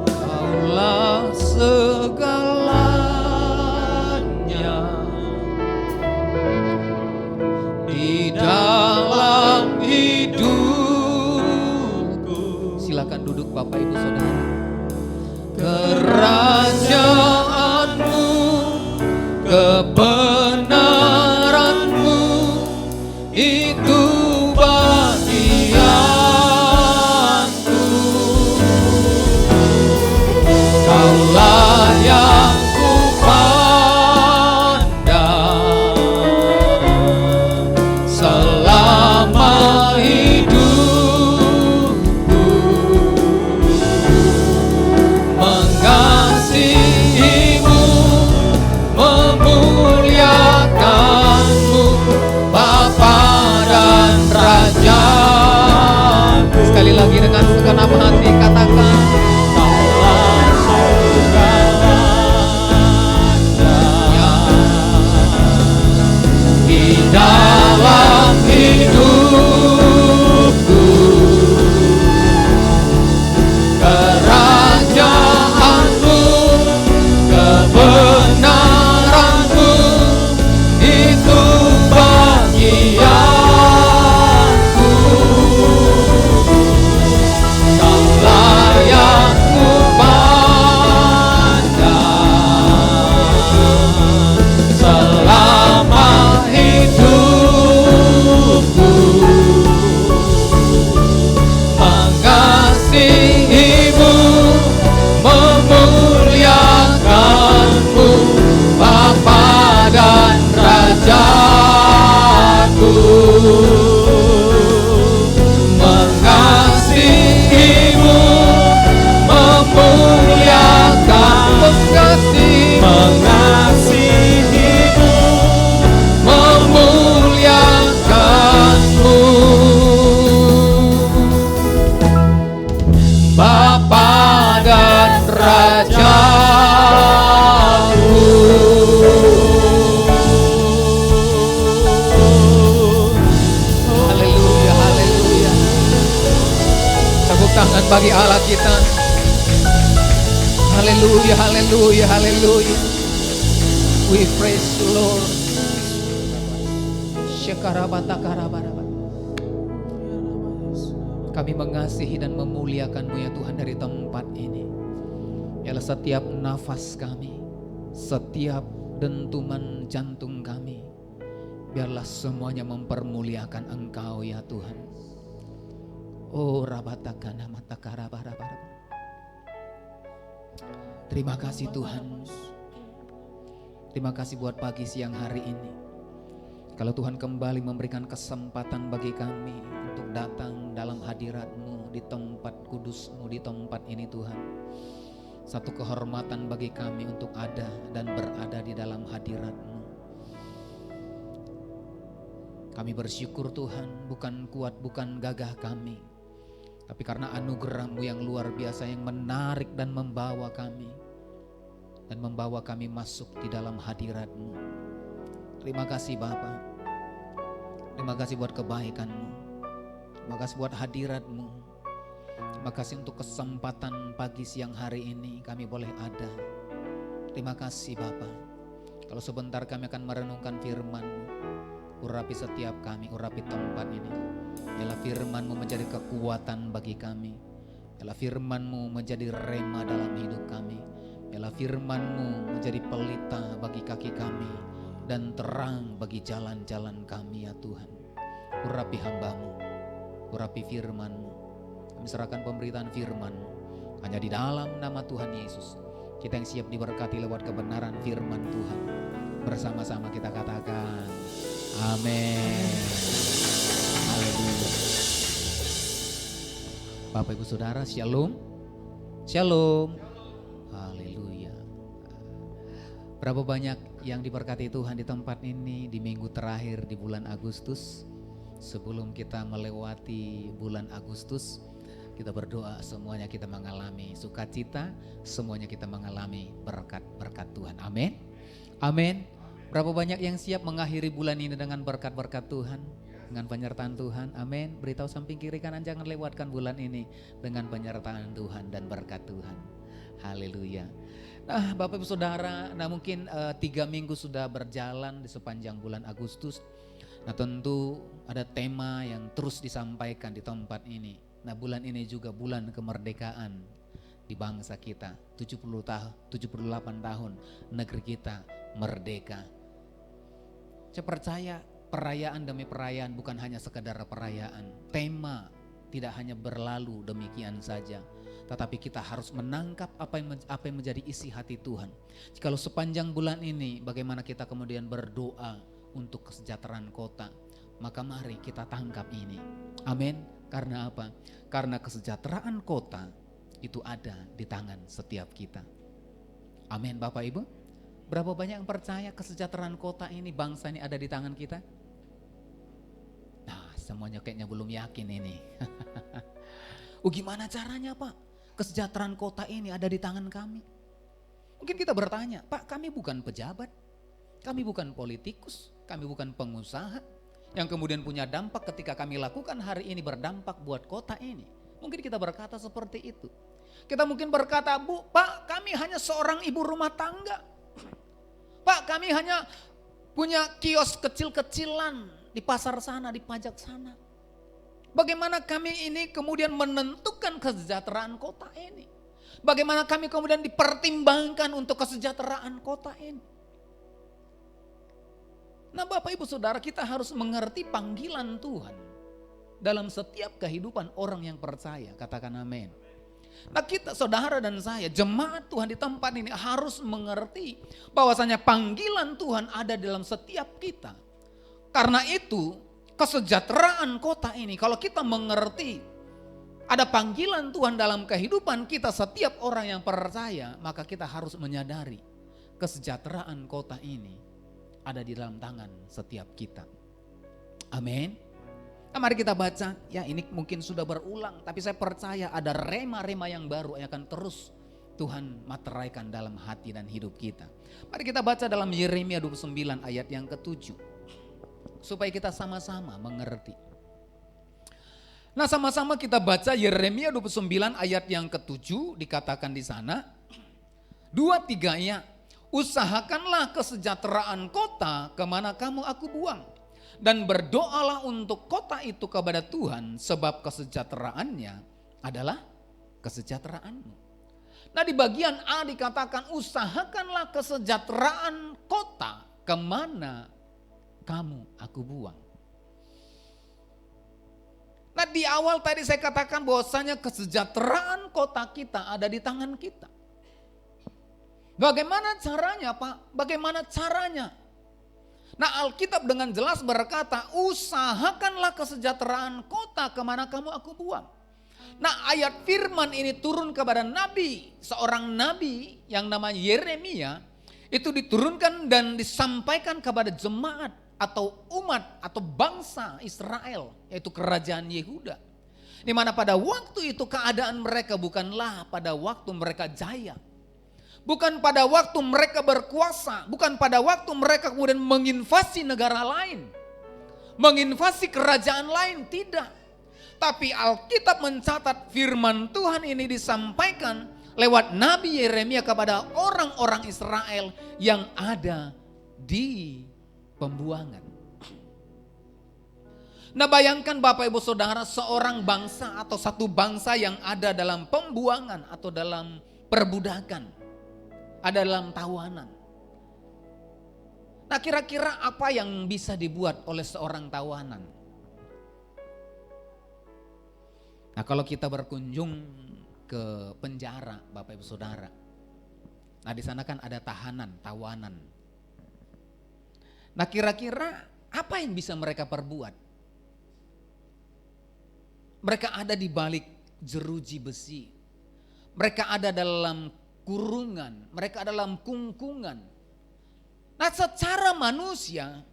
Kaulah segalanya di dalam hidupku. Silakan duduk Bapak Ibu Saudara. Kerajaanmu, kebenaranmu, itu bagianku. Kaulah yang kupandang selama hidupku, mengasihimu, memuliakanmu, Bapa dan Rajaku. Sekali lagi dengan segenap hati katakan, Kaulah segalanya di dalam hidupku. Kerajaanmu, kebenaranmu, itu bagianku. Kaulah yang kupandang selama hidupku, mengasihimu, memuliakanmu, Bapa dan Rajaku. Mengasihimu, memuliakan, mengasihimu, memuliakanmu, Bapa dan Rajaku. Haleluya, haleluya. Tepuk tangan bagi Allah kita. Haleluya, haleluya, haleluya. We praise you, Lord. Shekarabatakarabarabat. Kami mengasihi dan memuliakan-Mu ya Tuhan dari tempat ini. Biarlah setiap nafas kami, setiap dentuman jantung kami, biarlah semuanya mempermuliakan Engkau ya Tuhan. Oh rabatakana matakarabarabarabat. Terima kasih Tuhan. Terima kasih buat pagi siang hari ini. Kalau Tuhan kembali memberikan kesempatan bagi kami untuk datang dalam hadirat-Mu, di tempat kudus-Mu, di tempat ini Tuhan. Satu kehormatan bagi kami untuk ada dan berada di dalam hadirat-Mu. Kami bersyukur Tuhan, bukan kuat, bukan gagah kami, tapi karena anugerah-Mu yang luar biasa yang menarik dan membawa kami masuk di dalam hadirat-Mu. Terima kasih Bapa. Terima kasih buat kebaikan-Mu. Terima kasih buat hadirat-Mu. Terima kasih untuk kesempatan pagi siang hari ini kami boleh ada. Terima kasih Bapa. Kalau sebentar kami akan merenungkan firman-Mu. Urapi setiap kami, urapi tempat ini. Biarlah firman-Mu menjadi kekuatan bagi kami. Biarlah firman-Mu menjadi rema dalam hidup kami. Biarlah firman-Mu menjadi pelita bagi kaki kami dan terang bagi jalan-jalan kami ya Tuhan. Urapi hamba-Mu, urapi firman-Mu. Kami serahkan pemberitaan firman-Mu hanya di dalam nama Tuhan Yesus. Kita yang siap diberkati lewat kebenaran firman Tuhan. Bersama-sama kita katakan amin. Haleluya. Bapak Ibu Saudara, shalom. Shalom. Haleluya. Berapa banyak yang diberkati Tuhan di tempat ini di minggu terakhir di bulan Agustus. Sebelum kita melewati bulan Agustus, kita berdoa semuanya kita mengalami sukacita, semuanya kita mengalami berkat-berkat Tuhan. Amin. Amin. Berapa banyak yang siap mengakhiri bulan ini dengan berkat-berkat Tuhan, dengan penyertaan Tuhan. Amin. Beritahu samping kiri kanan, jangan lewatkan bulan ini dengan penyertaan Tuhan dan berkat Tuhan. Haleluya. Nah Bapak Ibu Saudara, mungkin 3 minggu sudah berjalan di sepanjang bulan Agustus. Nah tentu ada tema yang terus disampaikan di tempat ini. Nah bulan ini juga bulan kemerdekaan di bangsa kita. 78 tahun negeri kita merdeka. Saya percaya perayaan demi perayaan bukan hanya sekedar perayaan. Tema tidak hanya berlalu demikian saja. Tetapi kita harus menangkap apa yang menjadi isi hati Tuhan. Kalau sepanjang bulan ini bagaimana kita kemudian berdoa untuk kesejahteraan kota. Maka mari kita tangkap ini. Amin. Karena apa? Karena kesejahteraan kota itu ada di tangan setiap kita. Amin Bapak Ibu. Berapa banyak yang percaya kesejahteraan kota ini, bangsa ini ada di tangan kita? Nah semuanya kayaknya belum yakin ini. Gimana caranya Pak? Kesejahteraan kota ini ada di tangan kami. Mungkin kita bertanya, Pak kami bukan pejabat, kami bukan politikus, kami bukan pengusaha. Yang kemudian punya dampak ketika kami lakukan hari ini berdampak buat kota ini. Mungkin kita berkata seperti itu. Kita mungkin berkata, Pak kami hanya seorang ibu rumah tangga. Pak kami hanya punya kios kecil-kecilan di pasar sana, di pajak sana. Bagaimana kami ini kemudian menentukan kesejahteraan kota ini? Bagaimana kami kemudian dipertimbangkan untuk kesejahteraan kota ini? Nah Bapak Ibu Saudara, kita harus mengerti panggilan Tuhan dalam setiap kehidupan orang yang percaya. Katakan amin. Nah kita saudara dan saya, jemaat Tuhan di tempat ini harus mengerti bahwasanya panggilan Tuhan ada dalam setiap kita. Karena itu kesejahteraan kota ini, kalau kita mengerti ada panggilan Tuhan dalam kehidupan kita setiap orang yang percaya, maka kita harus menyadari kesejahteraan kota ini ada di dalam tangan setiap kita. Amin. Nah, mari kita baca, ya ini mungkin sudah berulang, tapi saya percaya ada rema-rema yang baru yang akan terus Tuhan materaikan dalam hati dan hidup kita. Mari kita baca dalam Yeremia 29 ayat yang ke-7. Supaya kita sama-sama mengerti. Nah sama-sama kita baca Yeremia 29 ayat yang ke-7, dikatakan di sana, 2-3-nya. Usahakanlah kesejahteraan kota kemana kamu aku buang. Dan berdoalah untuk kota itu kepada Tuhan, sebab kesejahteraannya adalah kesejahteraanmu. Nah di bagian A dikatakan usahakanlah kesejahteraan kota kemana kamu aku buang. Nah di awal tadi saya katakan bahwasanya kesejahteraan kota kita ada di tangan kita. Bagaimana caranya Pak? Bagaimana caranya? Nah Alkitab dengan jelas berkata, usahakanlah kesejahteraan kota kemana kamu aku buang. Nah ayat firman ini turun kepada nabi, seorang nabi yang namanya Yeremia. Itu diturunkan dan disampaikan kepada jemaat atau umat atau bangsa Israel, yaitu kerajaan Yehuda. Di mana pada waktu itu keadaan mereka bukanlah pada waktu mereka jaya. Bukan pada waktu mereka berkuasa, bukan pada waktu mereka kemudian menginvasi negara lain, menginvasi kerajaan lain, tidak. Tapi Alkitab mencatat firman Tuhan ini disampaikan lewat Nabi Yeremia kepada orang-orang Israel yang ada di pembuangan. Nah, bayangkan Bapak Ibu Saudara, seorang bangsa atau satu bangsa yang ada dalam pembuangan atau dalam perbudakan, ada dalam tawanan. Nah, kira-kira apa yang bisa dibuat oleh seorang tawanan? Nah, kalau kita berkunjung ke penjara, Bapak Ibu Saudara, nah di sana kan ada tahanan, tawanan. Nah, kira-kira apa yang bisa mereka perbuat? Mereka ada di balik jeruji besi. Mereka ada dalam kurungan, mereka ada dalam kungkungan. Nah, secara manusia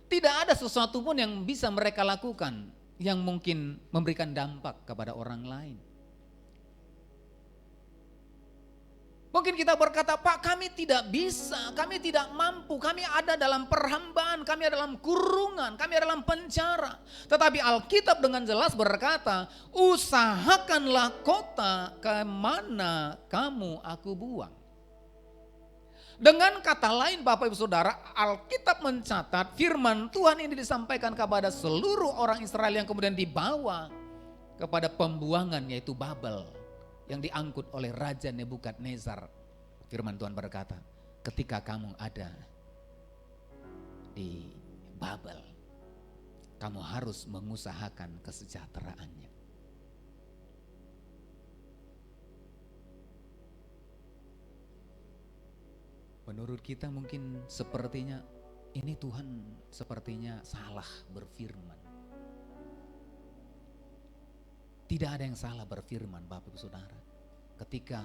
tidak ada sesuatu pun yang bisa mereka lakukan yang mungkin memberikan dampak kepada orang lain. Mungkin kita berkata, Pak, kami tidak bisa, kami tidak mampu, kami ada dalam perhambaan, kami ada dalam kurungan, kami ada dalam penjara. Tetapi Alkitab dengan jelas berkata, usahakanlah kota kemana kamu aku buang. Dengan kata lain Bapak Ibu Saudara, Alkitab mencatat firman Tuhan ini disampaikan kepada seluruh orang Israel yang kemudian dibawa kepada pembuangan, yaitu Babel, yang diangkut oleh Raja Nebukadnezar. Firman Tuhan berkata, ketika kamu ada di Babel, kamu harus mengusahakan kesejahteraannya. Menurut kita mungkin sepertinya ini Tuhan sepertinya salah berfirman. Tidak ada yang salah berfirman Bapak Ibu Saudara. Ketika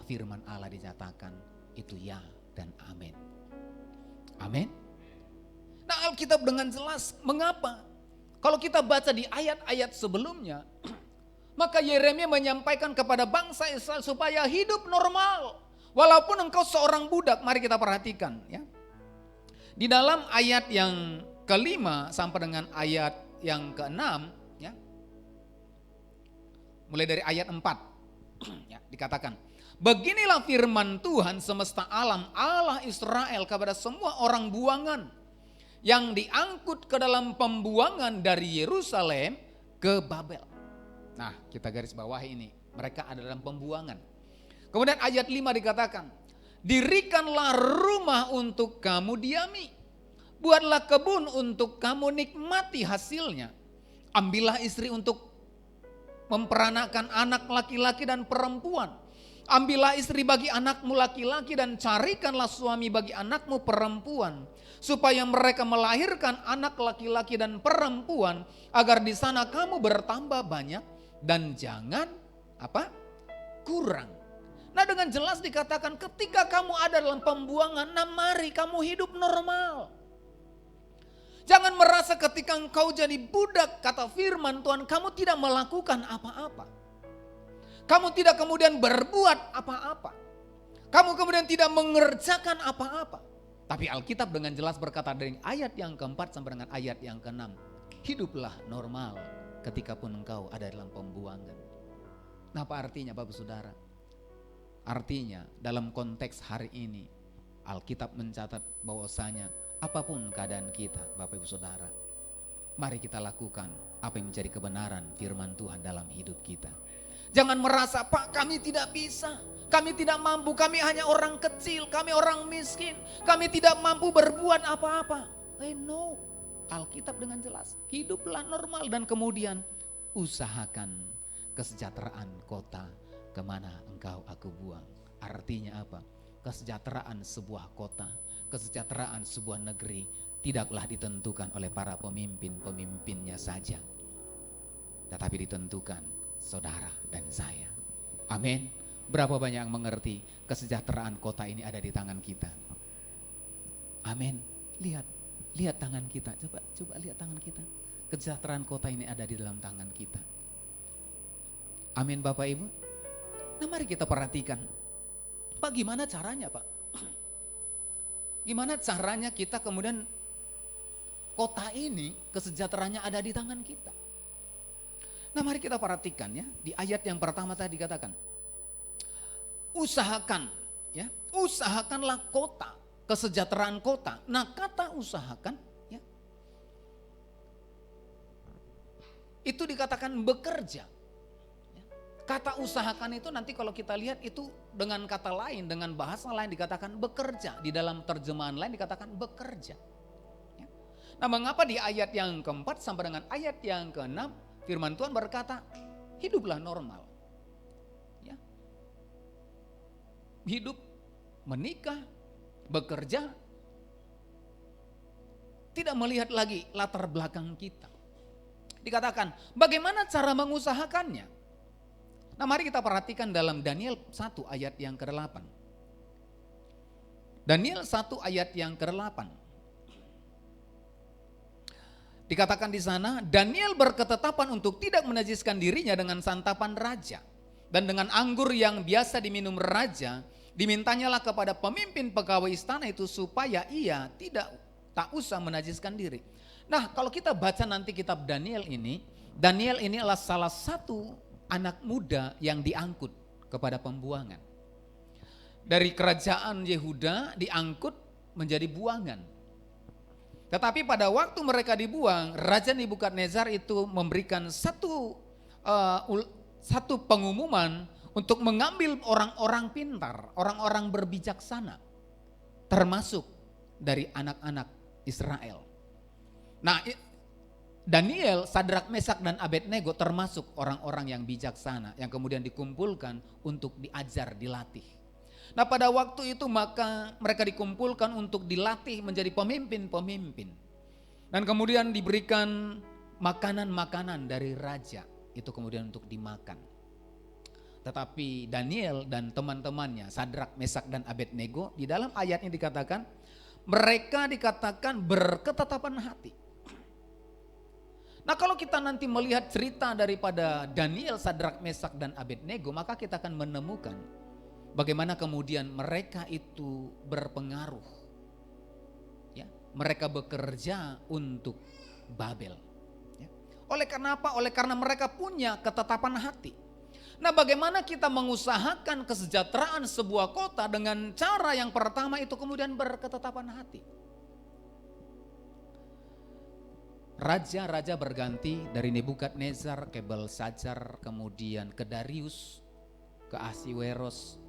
firman Allah dinyatakan itu ya dan amin. Amin. Nah, Alkitab dengan jelas mengapa? Kalau kita baca di ayat-ayat sebelumnya, maka Yeremia menyampaikan kepada bangsa Israel supaya hidup normal. Walaupun engkau seorang budak, mari kita perhatikan ya. Di dalam ayat yang ke-5 sampai dengan ayat yang ke-6 ya. Mulai dari ayat 4 ya, dikatakan, beginilah firman Tuhan semesta alam, Allah Israel kepada semua orang buangan yang diangkut ke dalam pembuangan dari Yerusalem ke Babel. Nah, kita garis bawahi ini, mereka ada dalam pembuangan. Kemudian ayat 5 dikatakan, dirikanlah rumah untuk kamu diami, buatlah kebun untuk kamu nikmati hasilnya, ambillah istri untuk memperanakan anak laki-laki dan perempuan, ambillah istri bagi anakmu laki-laki dan carikanlah suami bagi anakmu perempuan, supaya mereka melahirkan anak laki-laki dan perempuan, agar di sana kamu bertambah banyak dan jangan kurang. Nah, dengan jelas dikatakan ketika kamu ada dalam pembuangan, nah mari kamu hidup normal. Jangan merasa ketika engkau jadi budak, kata firman Tuhan, kamu tidak melakukan apa-apa. Kamu tidak kemudian berbuat apa-apa. Kamu kemudian tidak mengerjakan apa-apa. Tapi Alkitab dengan jelas berkata dari ayat yang keempat sampai dengan ayat yang keenam, hiduplah normal ketika pun engkau ada dalam pembuangan. Nah, apa artinya Bapak Saudara? Artinya dalam konteks hari ini Alkitab mencatat bahwasanya apapun keadaan kita Bapak Ibu Saudara, mari kita lakukan apa yang menjadi kebenaran firman Tuhan dalam hidup kita. Jangan merasa, Pak, kami tidak bisa, kami tidak mampu, kami hanya orang kecil, kami orang miskin, kami tidak mampu berbuat apa-apa. No, Alkitab dengan jelas, hiduplah normal dan kemudian usahakan kesejahteraan kota kemana engkau aku buang. Artinya apa? Kesejahteraan sebuah kota, kesejahteraan sebuah negeri tidaklah ditentukan oleh para pemimpin-pemimpinnya saja, tetapi ditentukan saudara dan saya. Amin. Berapa banyak yang mengerti kesejahteraan kota ini ada di tangan kita? Amin. Lihat tangan kita. Coba lihat tangan kita. Kesejahteraan kota ini ada di dalam tangan kita. Amin Bapak Ibu. Nah, mari kita perhatikan, Pak, gimana caranya Pak? Gimana caranya kita kemudian kota ini kesejahteraannya ada di tangan kita? Nah, mari kita perhatikan ya, di ayat yang pertama tadi dikatakan, usahakan ya, usahakanlah kota, kesejahteraan kota. Nah, kata usahakan ya, itu dikatakan bekerja. Ya. Kata usahakan itu nanti kalau kita lihat itu dengan kata lain, dengan bahasa lain dikatakan bekerja. Di dalam terjemahan lain dikatakan bekerja. Ya. Nah, mengapa di ayat yang keempat sampai dengan ayat yang keenam firman Tuhan berkata, hiduplah normal. Ya. Hidup, menikah, bekerja, tidak melihat lagi latar belakang kita. Dikatakan, bagaimana cara mengusahakannya? Nah, mari kita perhatikan dalam Daniel 1 ayat yang ke-8. Daniel 1 ayat yang ke-8. Dikatakan di sana, Daniel berketetapan untuk tidak menajiskan dirinya dengan santapan raja. Dan dengan anggur yang biasa diminum raja, dimintanyalah kepada pemimpin pegawai istana itu supaya ia tak usah menajiskan diri. Nah, kalau kita baca nanti kitab Daniel ini adalah salah satu anak muda yang diangkut kepada pembuangan. Dari kerajaan Yehuda diangkut menjadi buangan. Tetapi pada waktu mereka dibuang, Raja Nebukadnezar itu memberikan satu pengumuman untuk mengambil orang-orang pintar, orang-orang berbijaksana, termasuk dari anak-anak Israel. Nah, Daniel, Sadrak, Mesak, dan Abednego termasuk orang-orang yang bijaksana yang kemudian dikumpulkan untuk diajar, dilatih. Nah, pada waktu itu maka mereka dikumpulkan untuk dilatih menjadi pemimpin-pemimpin. Dan kemudian diberikan makanan-makanan dari raja, itu kemudian untuk dimakan. Tetapi Daniel dan teman-temannya, Sadrak, Mesak, dan Abednego, di dalam ayatnya dikatakan, mereka dikatakan berketetapan hati. Nah, kalau kita nanti melihat cerita daripada Daniel, Sadrak, Mesak, dan Abednego, maka kita akan menemukan bagaimana kemudian mereka itu berpengaruh. Ya, mereka bekerja untuk Babel. Ya. Oleh karena apa? Oleh karena mereka punya ketetapan hati. Nah, bagaimana kita mengusahakan kesejahteraan sebuah kota dengan cara yang pertama itu kemudian berketetapan hati. Raja-raja berganti dari Nebukadnezar ke Belsajar, kemudian ke Darius, ke Ahasiweros.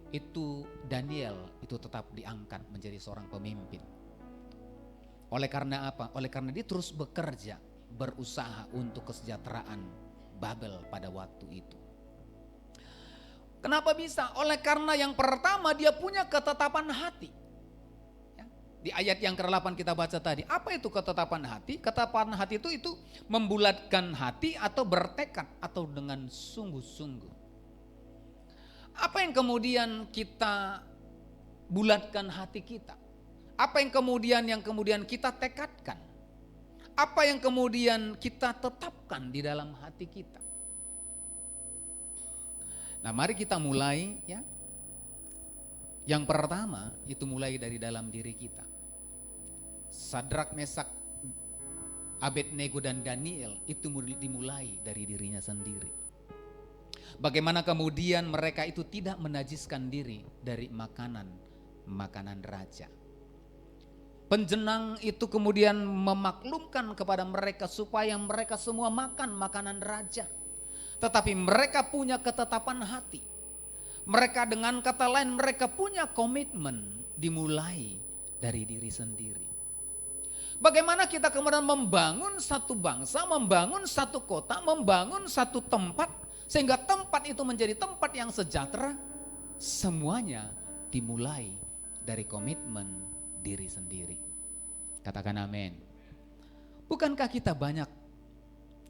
Itu Daniel itu tetap diangkat menjadi seorang pemimpin. Oleh karena apa? Oleh karena dia terus bekerja, berusaha untuk kesejahteraan Babel pada waktu itu. Kenapa bisa? Oleh karena yang pertama dia punya ketetapan hati. Ya, di ayat yang ke-8 kita baca tadi, apa itu ketetapan hati? Ketetapan hati itu membulatkan hati atau bertekad atau dengan sungguh-sungguh. Apa yang kemudian kita bulatkan hati kita? Apa yang kemudian kita tekadkan? Apa yang kemudian kita tetapkan di dalam hati kita? Nah, mari kita mulai ya. Yang pertama itu mulai dari dalam diri kita. Sadrak, Mesak, Abednego dan Daniel itu dimulai dari dirinya sendiri. Bagaimana kemudian mereka itu tidak menajiskan diri dari makanan raja. Penjenang itu kemudian memaklumkan kepada mereka supaya mereka semua makan makanan raja. Tetapi mereka punya ketetapan hati. Mereka dengan kata lain mereka punya komitmen dimulai dari diri sendiri. Bagaimana kita kemudian membangun satu bangsa, membangun satu kota, membangun satu tempat sehingga tempat itu menjadi tempat yang sejahtera. Semuanya dimulai dari komitmen diri sendiri. Katakan amin. Bukankah kita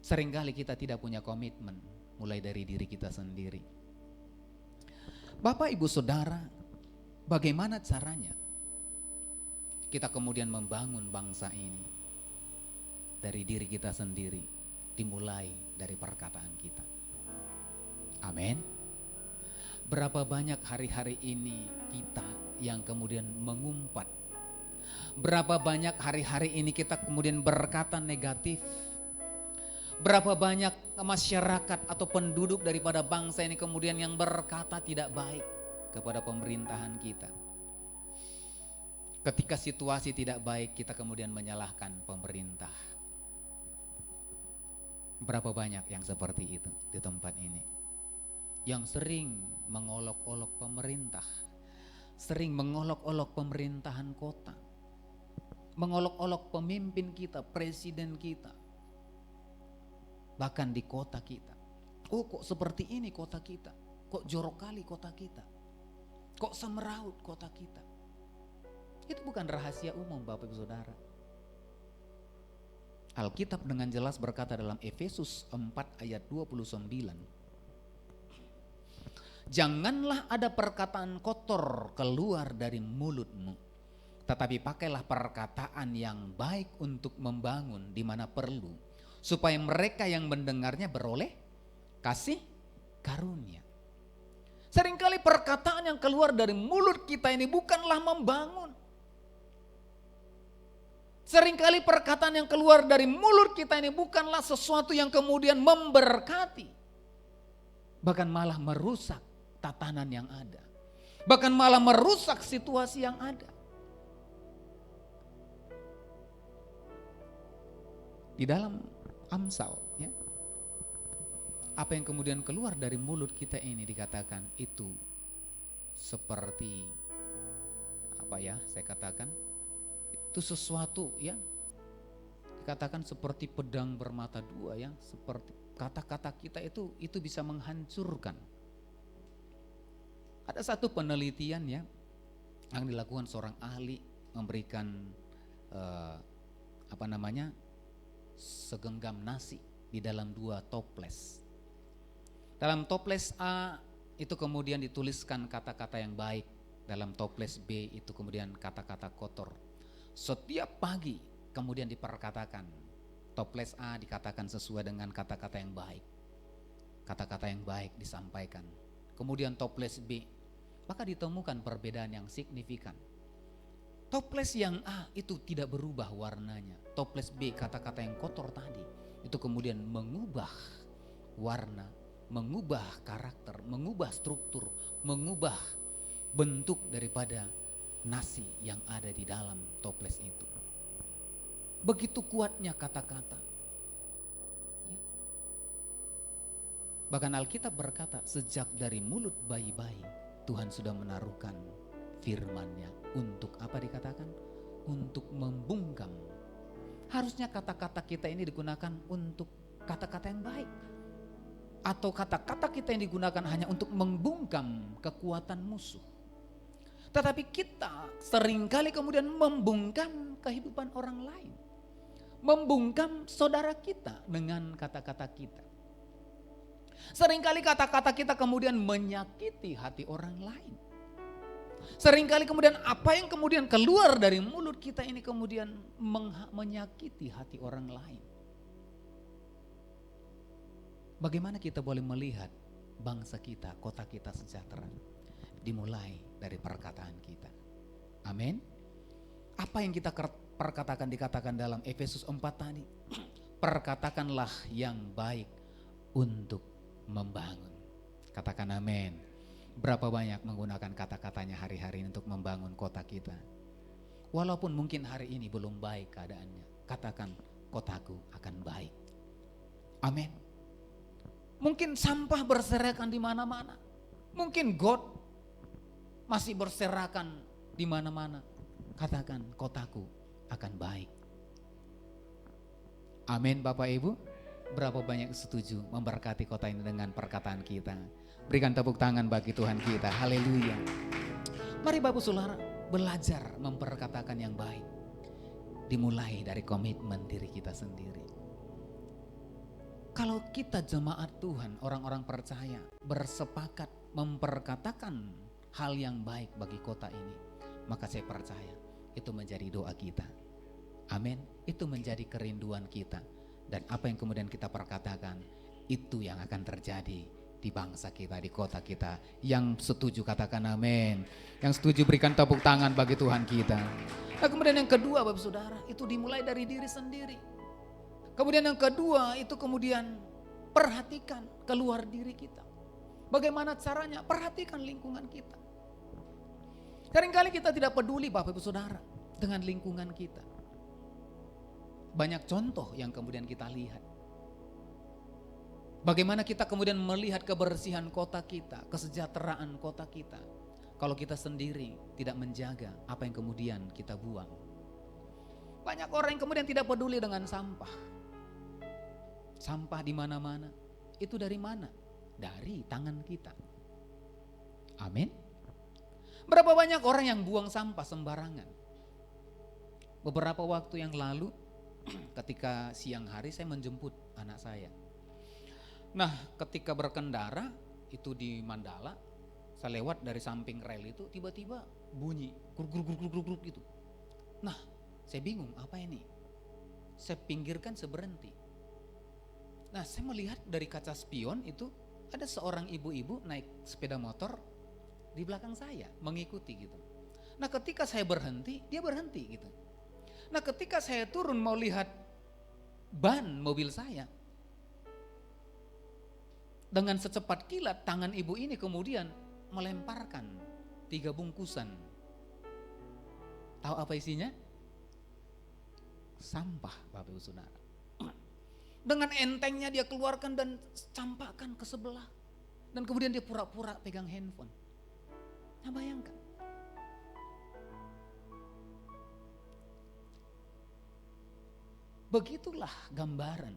seringkali kita tidak punya komitmen mulai dari diri kita sendiri. Bapak, Ibu, Saudara, bagaimana caranya kita kemudian membangun bangsa ini? Dari diri kita sendiri, dimulai dari perkataan kita. Amin. Berapa banyak hari-hari ini kita yang kemudian mengumpat? Berapa banyak hari-hari ini kita kemudian berkata negatif? Berapa banyak masyarakat atau penduduk daripada bangsa ini kemudian yang berkata tidak baik kepada pemerintahan kita. Ketika situasi tidak baik kita kemudian menyalahkan pemerintah. Berapa banyak yang seperti itu di tempat ini. Yang sering mengolok-olok pemerintah. Sering mengolok-olok pemerintahan kota. Mengolok-olok pemimpin kita, presiden kita. Bahkan di kota kita. Oh kok seperti ini kota kita. Kok jorok kali kota kita. Kok semeraut kota kita. Itu bukan rahasia umum Bapak Ibu Saudara. Alkitab dengan jelas berkata dalam Efesus 4 ayat 29. Janganlah ada perkataan kotor keluar dari mulutmu. Tetapi pakailah perkataan yang baik untuk membangun di mana perlu. Supaya mereka yang mendengarnya beroleh kasih karunia. Seringkali perkataan yang keluar dari mulut kita ini bukanlah membangun. Seringkali perkataan yang keluar dari mulut kita ini bukanlah sesuatu yang kemudian memberkati. Bahkan malah merusak tatanan yang ada. Bahkan malah merusak situasi yang ada. Di dalam Amsal, ya. Apa yang kemudian keluar dari mulut kita ini dikatakan itu seperti apa ya? Saya katakan itu sesuatu ya. Dikatakan seperti pedang bermata dua ya, seperti kata-kata kita itu bisa menghancurkan. Ada satu penelitian ya yang dilakukan seorang ahli memberikan segenggam nasi di dalam 2 toples. Dalam toples A itu kemudian dituliskan kata-kata yang baik, dalam toples B itu kemudian kata-kata kotor. Setiap pagi kemudian diperkatakan, toples A dikatakan sesuai dengan kata-kata yang baik. Kata-kata yang baik disampaikan. Kemudian toples B, maka ditemukan perbedaan yang signifikan. Toples yang A itu tidak berubah warnanya. Toples B, kata-kata yang kotor tadi, itu kemudian mengubah warna, mengubah karakter, mengubah struktur, mengubah bentuk daripada nasi yang ada di dalam toples itu. Begitu kuatnya kata-kata. Bahkan Alkitab berkata, sejak dari mulut bayi-bayi Tuhan sudah menaruhkan firman-Nya untuk apa dikatakan? Untuk membungkam. Harusnya kata-kata kita ini digunakan untuk kata-kata yang baik. Atau kata-kata kita yang digunakan hanya untuk membungkam kekuatan musuh. Tetapi kita seringkali kemudian membungkam kehidupan orang lain. Membungkam saudara kita dengan kata-kata kita. Seringkali kata-kata kita kemudian menyakiti hati orang lain. Seringkali kemudian apa yang kemudian keluar dari mulut kita ini kemudian menyakiti hati orang lain. Bagaimana kita boleh melihat bangsa kita, kota kita sejahtera? Dimulai dari perkataan kita. Amin. Apa yang kita perkatakan dikatakan dalam Efesus 4 tadi. Perkatakanlah yang baik untuk membangun. Katakan amin. Berapa banyak menggunakan kata-katanya hari-hari ini untuk membangun kota kita. Walaupun mungkin hari ini belum baik keadaannya. Katakan kotaku akan baik. Amin. Mungkin sampah berserakan di mana-mana. Mungkin got masih berserakan di mana-mana. Katakan kotaku akan baik. Amin Bapak Ibu. Berapa banyak setuju memberkati kota ini dengan perkataan kita. Berikan tepuk tangan bagi Tuhan kita. Haleluya. Mari Bapak Saudara belajar memperkatakan yang baik. Dimulai dari komitmen diri kita sendiri. Kalau kita jemaat Tuhan, orang-orang percaya bersepakat memperkatakan hal yang baik bagi kota ini, maka saya percaya itu menjadi doa kita. Amin. Itu menjadi kerinduan kita. Dan apa yang kemudian kita perkatakan, itu yang akan terjadi di bangsa kita, di kota kita. Yang setuju katakan amin. Yang setuju berikan tepuk tangan bagi Tuhan kita. Nah kemudian yang kedua Bapak Saudara, itu dimulai dari diri sendiri. Kemudian yang kedua itu kemudian perhatikan keluar diri kita. Bagaimana caranya? Perhatikan lingkungan kita. Seringkali kita tidak peduli Bapak Ibu Saudara dengan lingkungan kita. Banyak contoh yang kemudian kita lihat. Bagaimana kita kemudian melihat kebersihan kota kita, kesejahteraan kota kita. Kalau kita sendiri tidak menjaga apa yang kemudian kita buang. Banyak orang yang kemudian tidak peduli dengan sampah. Sampah di mana-mana. Itu dari mana? Dari tangan kita. Amin. Berapa banyak orang yang buang sampah sembarangan. Beberapa waktu yang lalu ketika siang hari saya menjemput anak saya. Nah, ketika berkendara itu di Mandala, saya lewat dari samping rel itu tiba-tiba bunyi gruk gitu. Nah, saya bingung apa ini. Saya pinggirkan, saya berhenti. Nah, saya melihat dari kaca spion itu ada seorang ibu-ibu naik sepeda motor di belakang saya mengikuti gitu. Nah, ketika saya berhenti, dia berhenti gitu. Nah, ketika saya turun mau lihat ban mobil saya, dengan secepat kilat tangan ibu ini kemudian melemparkan 3 bungkusan. Tahu apa isinya? Sampah, Bapak Ibu Saudara. Dengan entengnya dia keluarkan dan campakkan ke sebelah. Dan kemudian dia pura-pura pegang handphone. Nah, bayangkan. Begitulah gambaran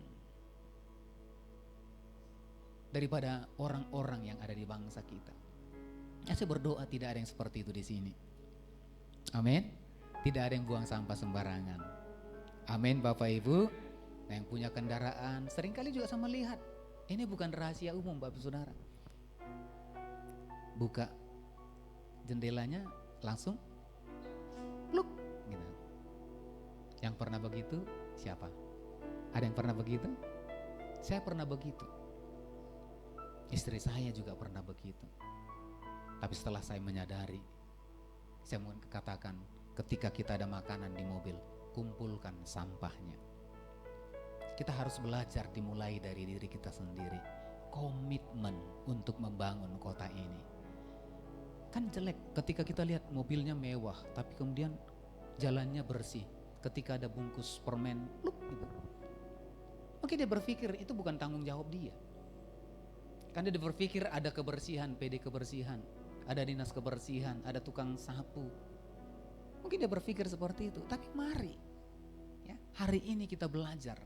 daripada orang-orang yang ada di bangsa kita. Ya, saya berdoa tidak ada yang seperti itu di sini. Amin. Tidak ada yang buang sampah sembarangan. Amin, Bapak Ibu. Nah, yang punya kendaraan seringkali juga sama lihat. Ini bukan rahasia umum, Bapak Saudara. Buka jendelanya langsung pluk gitu. Yang pernah begitu siapa? Ada yang pernah begitu? Saya pernah begitu. Istri saya juga pernah begitu. Tapi setelah saya menyadari, saya mau katakan, ketika kita ada makanan di mobil, kumpulkan sampahnya. Kita harus belajar dimulai dari diri kita sendiri. Komitmen untuk membangun kota ini. Kan jelek ketika kita lihat mobilnya mewah, tapi kemudian jalannya bersih. Ketika ada bungkus permen, pluk gitu. Mungkin dia berpikir itu bukan tanggung jawab dia. Kan dia berpikir ada kebersihan, PD kebersihan, ada dinas kebersihan, ada tukang sapu. Mungkin dia berpikir seperti itu. Tapi mari, ya, hari ini kita belajar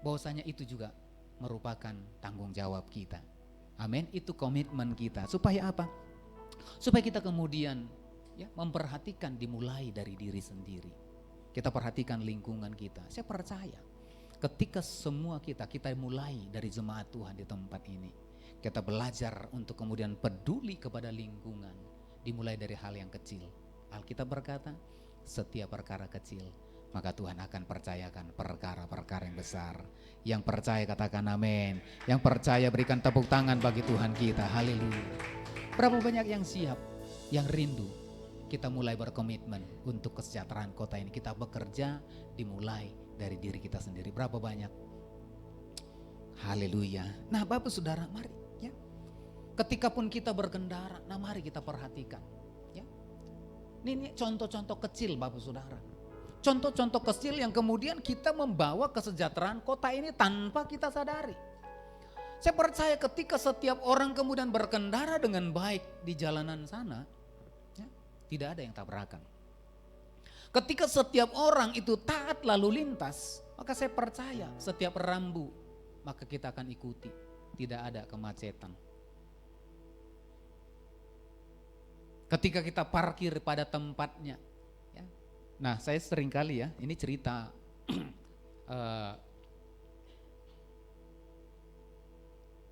bahwasanya itu juga merupakan tanggung jawab kita. Amin. Itu komitmen kita. Supaya apa? Supaya kita kemudian ya memperhatikan dimulai dari diri sendiri. Kita perhatikan lingkungan kita. Saya percaya ketika semua kita mulai dari jemaat Tuhan di tempat ini, kita belajar untuk kemudian peduli kepada lingkungan, dimulai dari hal yang kecil. Alkitab berkata, setiap perkara kecil, maka Tuhan akan percayakan perkara-perkara yang besar. Yang percaya katakan amin. Yang percaya berikan tepuk tangan bagi Tuhan kita. Haleluya. Berapa banyak yang siap, yang rindu, kita mulai berkomitmen untuk kesejahteraan kota ini. Kita bekerja dimulai dari diri kita sendiri. Berapa banyak? Haleluya. Nah, Bapak Saudara, mari ya. Ketika pun kita berkendara, nah mari kita perhatikan ya. Ini contoh-contoh kecil Bapak Saudara. Contoh-contoh kecil yang kemudian kita membawa kesejahteraan kota ini tanpa kita sadari. Saya percaya ketika setiap orang kemudian berkendara dengan baik di jalanan sana, ya, tidak ada yang tabrakan. Ketika setiap orang itu taat lalu lintas, maka saya percaya setiap rambu, maka kita akan ikuti. Tidak ada kemacetan. Ketika kita parkir pada tempatnya. Ya. Nah, saya sering kali ya, ini cerita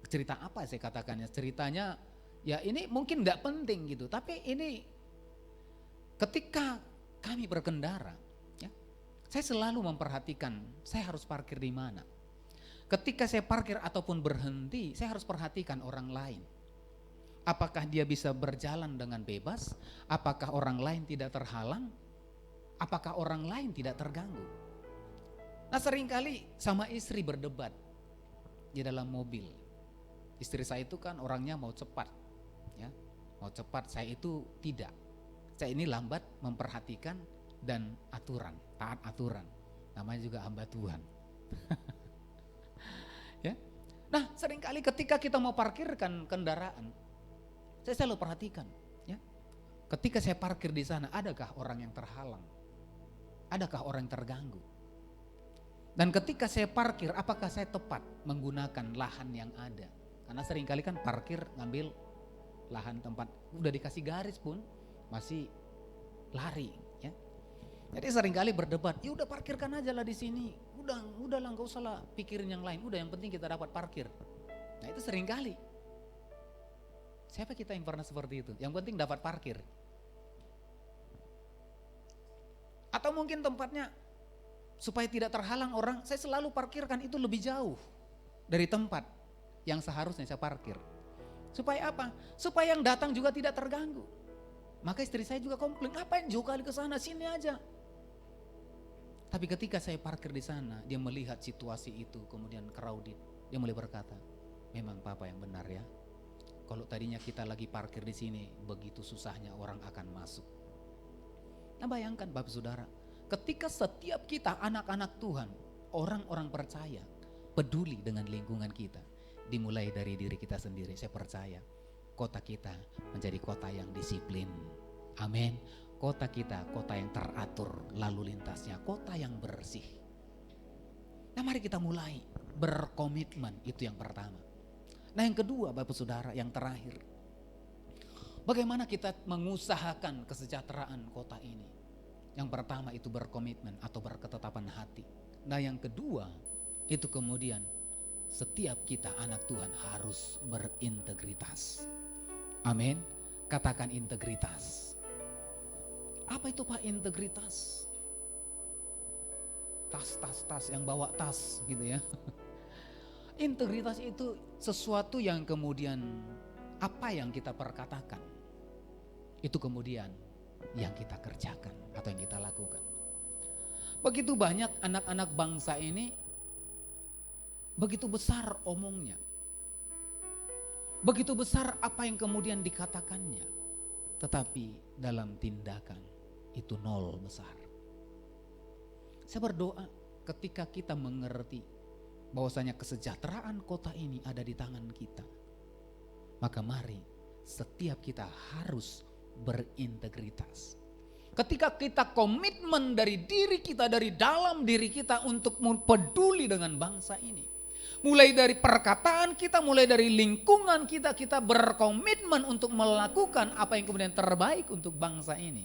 cerita apa saya katakannya? Ceritanya ya ini mungkin gak penting gitu, tapi ini ketika kami berkendara, ya, saya selalu memperhatikan saya harus parkir di mana. Ketika saya parkir ataupun berhenti, saya harus perhatikan orang lain. Apakah dia bisa berjalan dengan bebas? Apakah orang lain tidak terhalang? Apakah orang lain tidak terganggu? Nah seringkali sama istri berdebat di dalam mobil. Istri saya itu kan orangnya mau cepat, ya, mau cepat. Saya itu tidak. Saya ini lambat, memperhatikan dan aturan, taat aturan. Namanya juga hamba Tuhan. Ya. Nah seringkali ketika kita mau parkirkan kendaraan, saya selalu perhatikan, ya. Ketika saya parkir di sana, adakah orang yang terhalang? Adakah orang yang terganggu? Dan ketika saya parkir, apakah saya tepat menggunakan lahan yang ada? Karena seringkali kan parkir ngambil lahan tempat, udah dikasih garis pun masih lari, ya. Jadi seringkali berdebat, ya udah parkirkan aja lah di sini, udah lah nggak usah lah pikirin yang lain, udah yang penting kita dapat parkir. Nah itu seringkali. Siapa kita yang pernah seperti itu? Yang penting dapat parkir. Atau mungkin tempatnya supaya tidak terhalang orang, saya selalu parkirkan itu lebih jauh dari tempat yang seharusnya saya parkir. Supaya apa? Supaya yang datang juga tidak terganggu. Maka istri saya juga komplain, ngapain jauh kali ke sana, sini aja. Tapi ketika saya parkir di sana, dia melihat situasi itu kemudian crowded, dia mulai berkata, memang papa yang benar ya. Kalau tadinya kita lagi parkir di sini, begitu susahnya orang akan masuk. Nah bayangkan Bapak Saudara, ketika setiap kita anak-anak Tuhan, orang-orang percaya, peduli dengan lingkungan kita, dimulai dari diri kita sendiri, saya percaya kota kita menjadi kota yang disiplin. Amin. Kota kita, kota yang teratur lalu lintasnya, kota yang bersih. Nah mari kita mulai berkomitmen, itu yang pertama. Nah yang kedua Bapak Saudara, yang terakhir, bagaimana kita mengusahakan kesejahteraan kota ini. Yang pertama itu berkomitmen atau berketetapan hati. Nah yang kedua itu kemudian setiap kita anak Tuhan harus berintegritas. Amin. Katakan integritas. Apa itu Pak integritas? Tas yang bawa tas gitu ya. Integritas itu sesuatu yang kemudian apa yang kita perkatakan itu kemudian yang kita kerjakan atau yang kita lakukan. Begitu banyak anak-anak bangsa ini begitu besar omongnya. Begitu besar apa yang kemudian dikatakannya. Tetapi dalam tindakan itu nol besar. Saya berdoa ketika kita mengerti bahwasanya kesejahteraan kota ini ada di tangan kita. Maka mari setiap kita harus berintegritas. Ketika kita komitmen dari diri kita, dari dalam diri kita untuk peduli dengan bangsa ini. Mulai dari perkataan kita, mulai dari lingkungan kita, kita berkomitmen untuk melakukan apa yang kemudian terbaik untuk bangsa ini.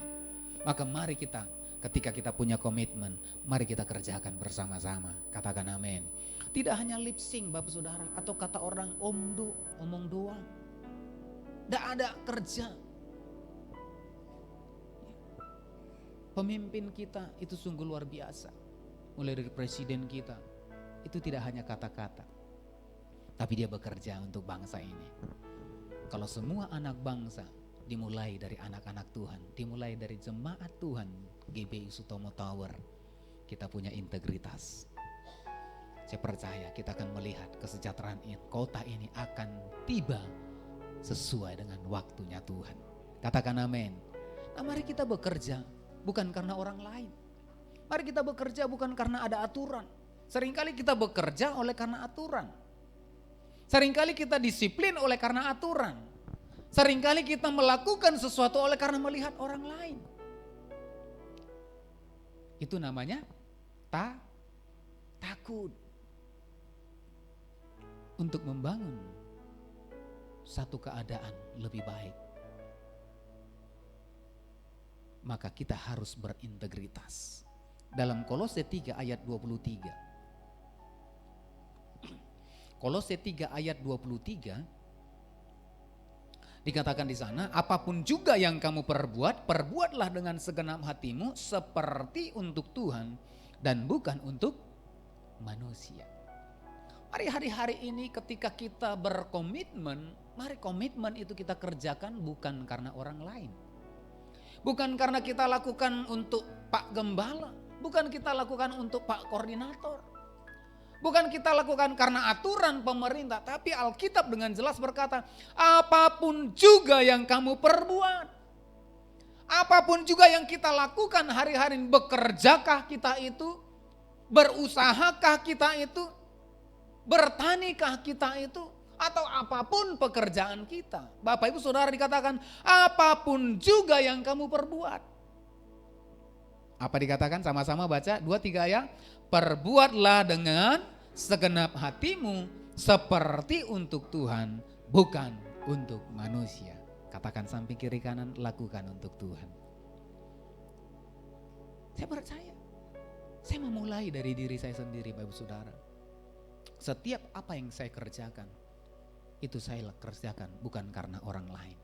Maka mari kita, ketika kita punya komitmen, mari kita kerjakan bersama-sama. Katakan amin. Tidak hanya lip sync Bapak Saudara, atau kata orang omong doang. Tidak ada kerja. Pemimpin kita itu sungguh luar biasa. Mulai dari presiden kita, itu tidak hanya kata-kata, tapi dia bekerja untuk bangsa ini. Kalau semua anak bangsa, dimulai dari anak-anak Tuhan, dimulai dari jemaat Tuhan GBI Sutomo Tower, kita punya integritas. Saya percaya kita akan melihat kesejahteraan kota ini akan tiba sesuai dengan waktunya Tuhan. Katakan amin. Nah mari kita bekerja bukan karena orang lain. Mari kita bekerja bukan karena ada aturan. Seringkali kita bekerja oleh karena aturan. Seringkali kita disiplin oleh karena aturan. Seringkali kita melakukan sesuatu oleh karena melihat orang lain. Itu namanya takut. Untuk membangun satu keadaan lebih baik, maka kita harus berintegritas. Dalam Kolose 3 ayat 23. Kolose 3 ayat 23 dikatakan di sana, apapun juga yang kamu perbuat, perbuatlah dengan segenap hatimu seperti untuk Tuhan dan bukan untuk manusia. Mari hari-hari ini ketika kita berkomitmen, mari komitmen itu kita kerjakan bukan karena orang lain. Bukan karena kita lakukan untuk Pak Gembala, bukan kita lakukan untuk Pak Koordinator. Bukan kita lakukan karena aturan pemerintah, tapi Alkitab dengan jelas berkata, apapun juga yang kamu perbuat, apapun juga yang kita lakukan hari-hari, bekerjakah kita itu, berusahakah kita itu, bertanikah kita itu, atau apapun pekerjaan kita. Bapak Ibu Saudara dikatakan, apapun juga yang kamu perbuat. Apa dikatakan? Sama-sama baca 2-3 ya. Perbuatlah dengan segenap hatimu seperti untuk Tuhan, bukan untuk manusia. Katakan samping kiri kanan, lakukan untuk Tuhan. Saya percaya. Saya memulai dari diri saya sendiri, Bapak Ibu Saudara. Setiap apa yang saya kerjakan, itu saya kerjakan bukan karena orang lain.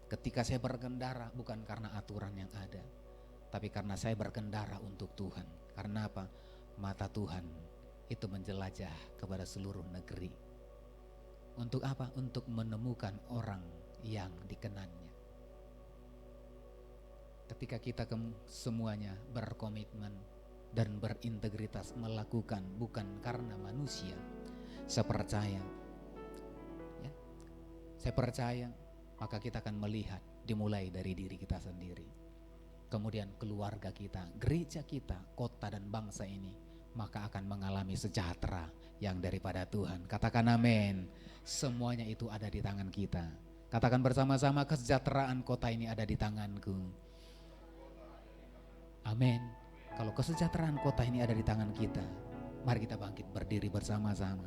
Ketika saya berkendara bukan karena aturan yang ada, tapi karena saya berkendara untuk Tuhan. Karena apa? Mata Tuhan itu menjelajah kepada seluruh negeri. Untuk apa? Untuk menemukan orang yang dikenannya. Ketika kita semuanya berkomitmen dan berintegritas melakukan bukan karena manusia, saya percaya, maka kita akan melihat dimulai dari diri kita sendiri. Kemudian keluarga kita, gereja kita, kota dan bangsa ini, maka akan mengalami sejahtera yang daripada Tuhan. Katakan amin. Semuanya itu ada di tangan kita. Katakan bersama-sama, kesejahteraan kota ini ada di tanganku. Amin. Kalau kesejahteraan kota ini ada di tangan kita, mari kita bangkit berdiri bersama-sama.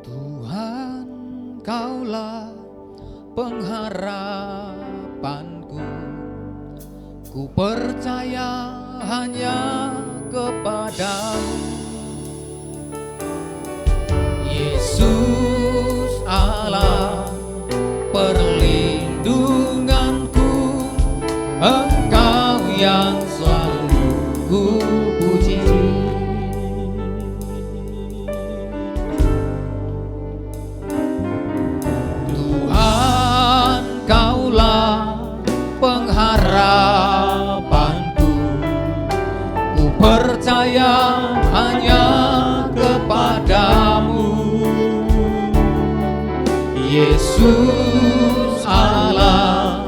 Tuhan, Kaulah pengharapanku, ku percaya hanya kepadamu. Yesus Allah perlindunganku, Engkau yang selalu ku puji. Tuhan, Kaulah pengharapanku, ku percaya hanya kepadamu. Yesus Allah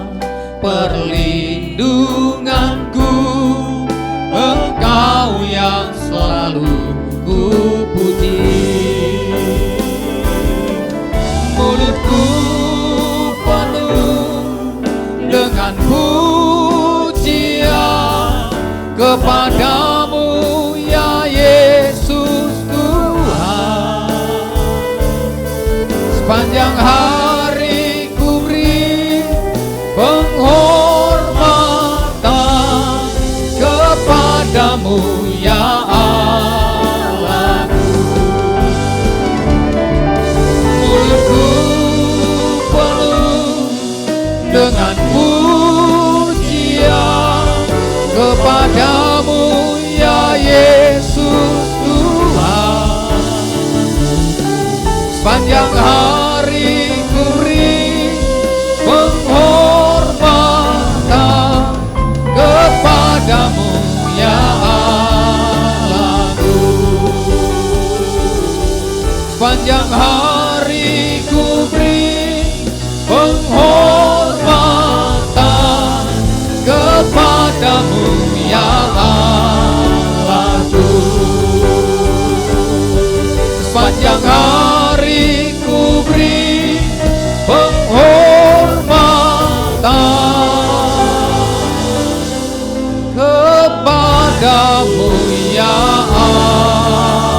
perlindunganku, Engkau yang selalu ku puji. Mulutku penuh dengan pujian kepadamu ya Yesus Tuhan. Sepanjang hari ku beri penghormatan kepadamu ya Allahku. Mulutku penuh dengan pujian kepadamu ya Yesus Tuhan. Sepanjang hari ku beri penghormatan kepadamu ya Allahku. Sepanjang hari ku beri penghormatan kepadamu ya Allahku. Sepanjang hari ku beri penghormatan kepadamu ya Allahku.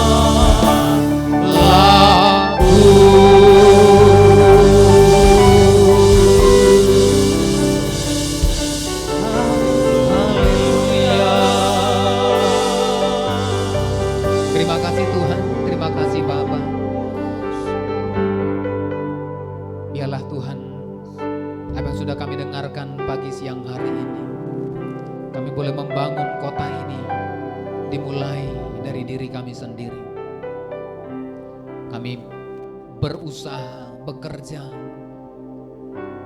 Haleluya. Terima kasih Tuhan, terima kasih Bapa. Biarlah Tuhan, apa yang sudah kami dengarkan pagi siang hari ini, kami boleh membangun kota ini dimulai dari diri kami sendiri. Kami Kami berusaha, bekerja,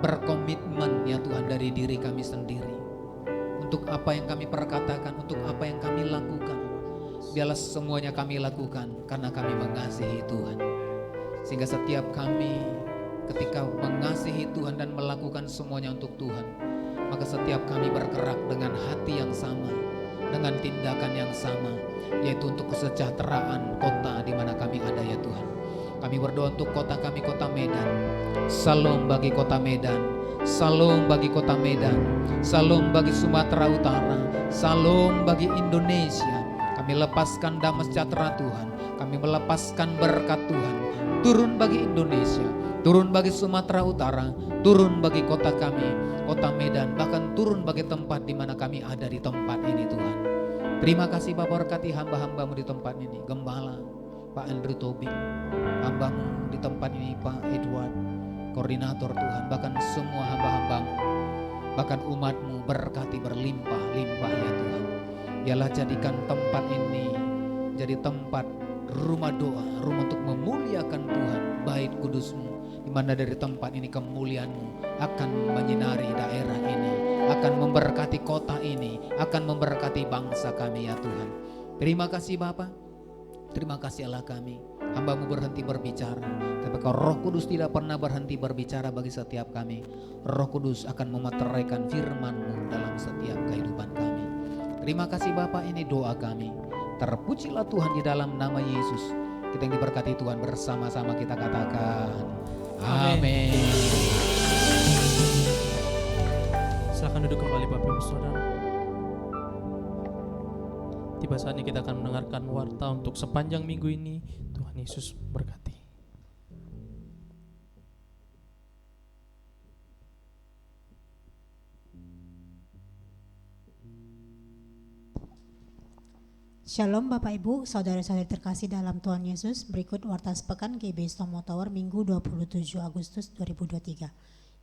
berkomitmen ya Tuhan dari diri kami sendiri. Untuk apa yang kami perkatakan, untuk apa yang kami lakukan, biarlah semuanya kami lakukan karena kami mengasihi Tuhan. Sehingga setiap kami ketika mengasihi Tuhan dan melakukan semuanya untuk Tuhan, maka setiap kami bergerak dengan hati yang sama, dengan tindakan yang sama, yaitu untuk kesejahteraan kota di mana kami ada ya Tuhan. Kami berdoa untuk kota kami, kota Medan. Salam bagi kota Medan, salam bagi kota Medan, salam bagi Sumatera Utara, salam bagi Indonesia. Kami lepaskan damai sejahtera Tuhan, kami melepaskan berkat Tuhan turun bagi Indonesia, turun bagi Sumatera Utara, turun bagi kota kami, kota Medan, bahkan turun bagi tempat di mana kami ada di tempat ini Tuhan. Terima kasih Bapak, berkati hamba-hambamu di tempat ini, Gembala Pak Andrew Tobing, hambamu di tempat ini Pak Edward, koordinator Tuhan, bahkan semua hamba-hambamu, bahkan umatmu berkati berlimpah-limpah ya Tuhan. Biarlah jadikan tempat ini jadi tempat rumah doa, rumah untuk memuliakan Tuhan, bait kudusmu, di mana dari tempat ini kemuliaanmu akan menyinari daerah ini, akan memberkati kota ini, akan memberkati bangsa kami ya Tuhan. Terima kasih Bapa, terima kasih Allah kami. Hambamu berhenti berbicara, tapi kau Roh Kudus tidak pernah berhenti berbicara bagi setiap kami. Roh Kudus akan memeteraikan firman-Mu dalam setiap kehidupan kami. Terima kasih Bapa, ini doa kami. Terpujilah Tuhan di dalam nama Yesus. Kita yang diberkati Tuhan, bersama-sama kita katakan amin. Silakan duduk kembali Bapak Ibu Saudara. Tiba saatnya kita akan mendengarkan warta untuk sepanjang minggu ini. Tuhan Yesus berkati. Shalom Bapak Ibu, saudara-saudari terkasih dalam Tuhan Yesus. Berikut warta sepekan GB Stomo Tower Minggu 27 Agustus 2023.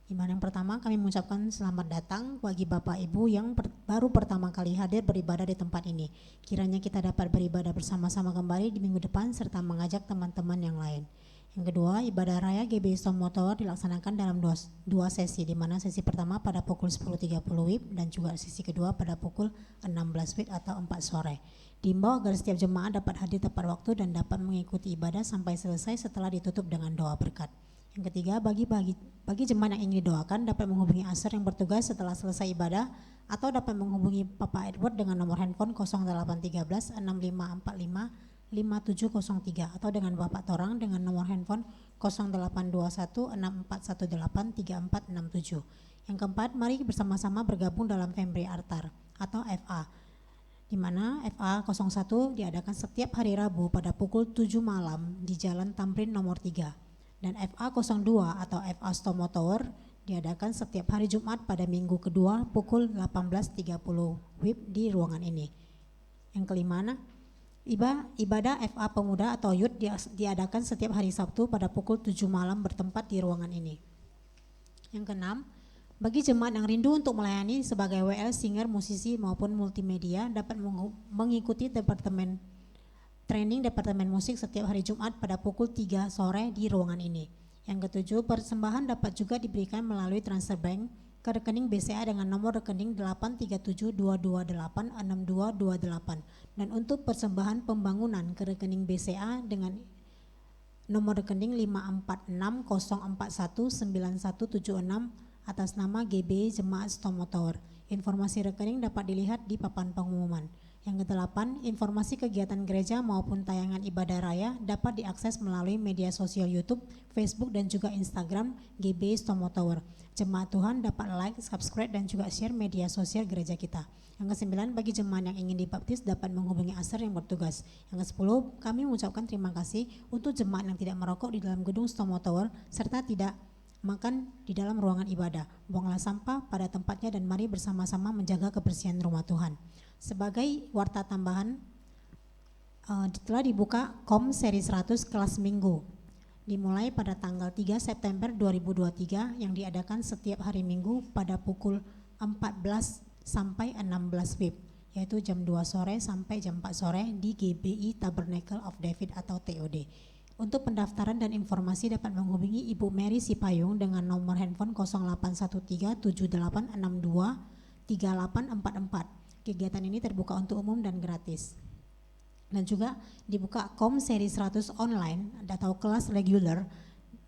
Di mana yang pertama kami mengucapkan selamat datang bagi Bapak Ibu yang baru pertama kali hadir beribadah di tempat ini. Kiranya kita dapat beribadah bersama-sama kembali di minggu depan serta mengajak teman-teman yang lain. Yang kedua, ibadah raya GB Stomo Tower dilaksanakan dalam dua sesi, di mana sesi pertama pada pukul 10.30 WIB dan juga sesi kedua pada pukul 16 WIB atau 4 sore. Diimbau agar setiap jemaat dapat hadir tepat waktu dan dapat mengikuti ibadah sampai selesai setelah ditutup dengan doa berkat. Yang ketiga, bagi jemaat yang ingin didoakan dapat menghubungi Asher yang bertugas setelah selesai ibadah atau dapat menghubungi Papa Edward dengan nomor handphone 0813 6545 5703 atau dengan Bapak Torang dengan nomor handphone 0821 6418 3467. Yang keempat, mari bersama-sama bergabung dalam Family Altar atau FA, di mana FA 01 diadakan setiap hari Rabu pada pukul 7 malam di Jalan Tamrin nomor 3, dan FA 02 atau FA Stomo Tower diadakan setiap hari Jumat pada minggu kedua pukul 18.30 WIB di ruangan ini. Yang kelima, ibadah FA Pemuda atau Youth diadakan setiap hari Sabtu pada pukul 7 malam bertempat di ruangan ini. Yang keenam, bagi jemaat yang rindu untuk melayani sebagai WL, singer, musisi maupun multimedia dapat mengikuti training Departemen Musik setiap hari Jumat pada pukul 3 sore di ruangan ini. Yang ketujuh, persembahan dapat juga diberikan melalui transfer bank ke rekening BCA dengan nomor rekening 83722862228 dan untuk persembahan pembangunan ke rekening BCA dengan nomor rekening 54604191176 atas nama GB Jemaat Stomo Tower. Informasi rekening dapat dilihat di papan pengumuman. Yang kedelapan, informasi kegiatan gereja maupun tayangan ibadah raya dapat diakses melalui media sosial YouTube, Facebook dan juga Instagram GB Stomo Tower. Jemaat Tuhan dapat like, subscribe dan juga share media sosial gereja kita. Yang kesembilan, bagi jemaat yang ingin dibaptis dapat menghubungi Asher yang bertugas. Yang kesepuluh, kami mengucapkan terima kasih untuk jemaat yang tidak merokok di dalam gedung Stomo Tower serta tidak makan di dalam ruangan ibadah. Buanglah sampah pada tempatnya dan mari bersama-sama menjaga kebersihan rumah Tuhan. Sebagai warta tambahan, telah dibuka KOM seri 100 kelas minggu dimulai pada tanggal 3 September 2023 yang diadakan setiap hari Minggu pada pukul 14 sampai 16 WIB, yaitu jam 2 sore sampai jam 4 sore di GBI Tabernacle of David atau TOD. Untuk pendaftaran dan informasi dapat menghubungi Ibu Mary Sipayung dengan nomor handphone 0813-7862-3844. Kegiatan ini terbuka untuk umum dan gratis. Dan juga dibuka KOM seri 100 online atau kelas reguler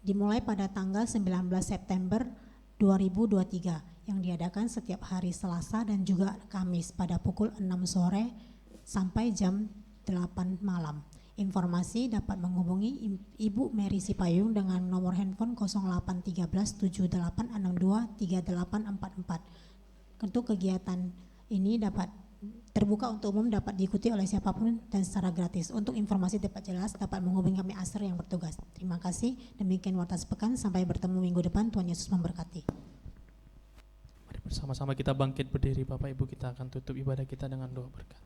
dimulai pada tanggal 19 September 2023 yang diadakan setiap hari Selasa dan juga Kamis pada pukul 6 sore sampai jam 8 malam. Informasi dapat menghubungi Ibu Mary Sipayung dengan nomor handphone 0813-7862-3844. Untuk kegiatan ini dapat terbuka untuk umum, dapat diikuti oleh siapapun dan secara gratis. Untuk informasi dapat jelas dapat menghubungi kami Aser yang bertugas. Terima kasih. Demikian Warta Sepekan, sampai bertemu minggu depan. Tuhan Yesus memberkati. Mari bersama-sama kita bangkit berdiri Bapak Ibu, kita akan tutup ibadah kita dengan doa berkat.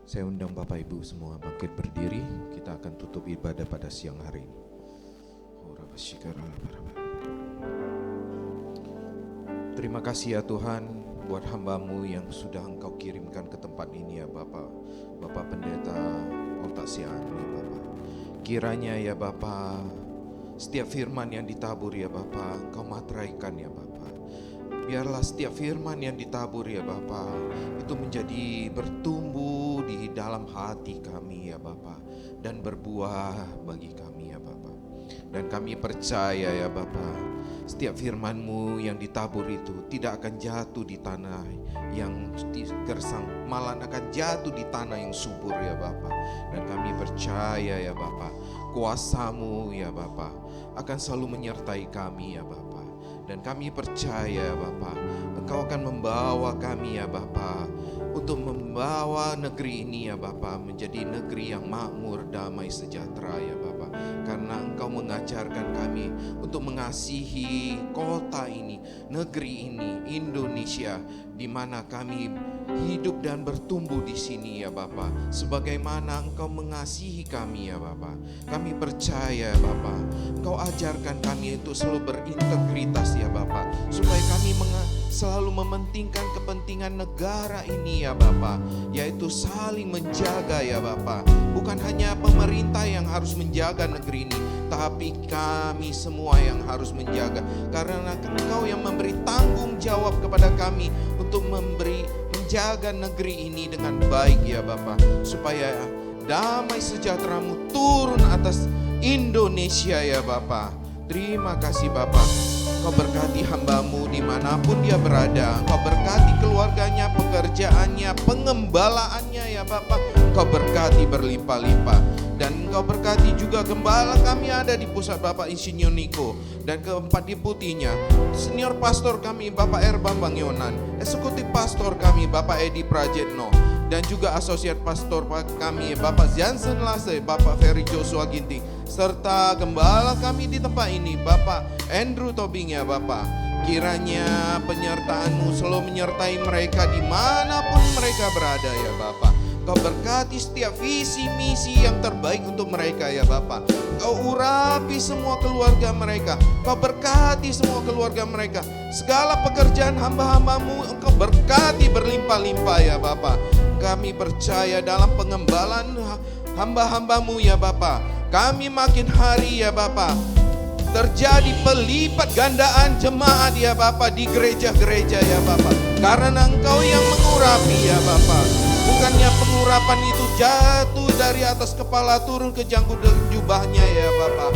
Saya undang Bapak Ibu semua bangkit berdiri, kita akan tutup ibadah pada siang hari ini. Terima kasih ya Tuhan buat hamba-Mu yang sudah Engkau kirimkan ke tempat ini ya Bapak. Bapak Pendeta Oltasian ya Bapak. Kiranya ya Bapak, setiap firman yang ditabur ya Bapak, Engkau materaikan ya Bapak. Biarlah setiap firman yang ditabur ya Bapak, itu menjadi bertumbuh di dalam hati kami ya Bapak, dan berbuah bagi kami ya Bapak. Dan kami percaya ya Bapak, setiap firman-Mu yang ditabur itu tidak akan jatuh di tanah yang gersang, malah akan jatuh di tanah yang subur ya Bapak. Dan kami percaya ya Bapak, kuasa-Mu ya Bapak akan selalu menyertai kami ya Bapak. Dan kami percaya Bapak, Engkau akan membawa kami ya Bapak, untuk membawa negeri ini ya Bapak menjadi negeri yang makmur, damai, sejahtera ya Bapak. Karena Engkau mengajarkan kami untuk mengasihi kota ini, negeri ini, Indonesia, di mana kami hidup dan bertumbuh di sini ya Bapak. Sebagaimana Engkau mengasihi kami ya Bapak. Kami percaya Bapak, Engkau ajarkan kami untuk selalu berintegritas ya Bapak, supaya kami selalu mementingkan kepentingan negara ini ya Bapak, yaitu saling menjaga ya Bapak. Bukan hanya pemerintah yang harus menjaga negeri ini, tapi kami semua yang harus menjaga. Karena Engkau yang memberi tanggung jawab kepada kami untuk menjaga negeri ini dengan baik ya Bapak, supaya damai sejahtera-Mu turun atas Indonesia ya Bapak. Terima kasih Bapak. Engkau berkati hamba-Mu dimanapun dia berada. Engkau berkati keluarganya, pekerjaannya, pengembalaannya ya Bapak. Engkau berkati berlimpah-limpah. Dan Engkau berkati juga gembala kami ada di pusat Bapak Insinyur Niko, dan keempat deputinya, senior pastor kami Bapak Bambang Yonan, eksekutif pastor kami Bapak Edi Prajetno, dan juga asosiat pastor kami Bapak Jansen Lase, Bapak Ferry Joshua Ginting, serta gembala kami di tempat ini Bapak Andrew Tobing ya Bapak. Kiranya penyertaan-Mu selalu menyertai mereka dimanapun mereka berada ya Bapak. Kau berkati setiap visi misi yang terbaik untuk mereka ya Bapak. Kau urapi semua keluarga mereka. Kau berkati semua keluarga mereka. Segala pekerjaan hamba-hamba-Mu Engkau berkati berlimpah-limpah ya Bapak. Kami percaya dalam pengembalaan hamba-hamba-Mu ya Bapak. Kami makin hari ya Bapak terjadi pelipat gandaan jemaat ya Bapak di gereja-gereja ya Bapak. Karena Engkau yang mengurapi ya Bapak. Bukannya pengurapan itu jatuh dari atas kepala turun ke janggut jubahnya ya Bapak.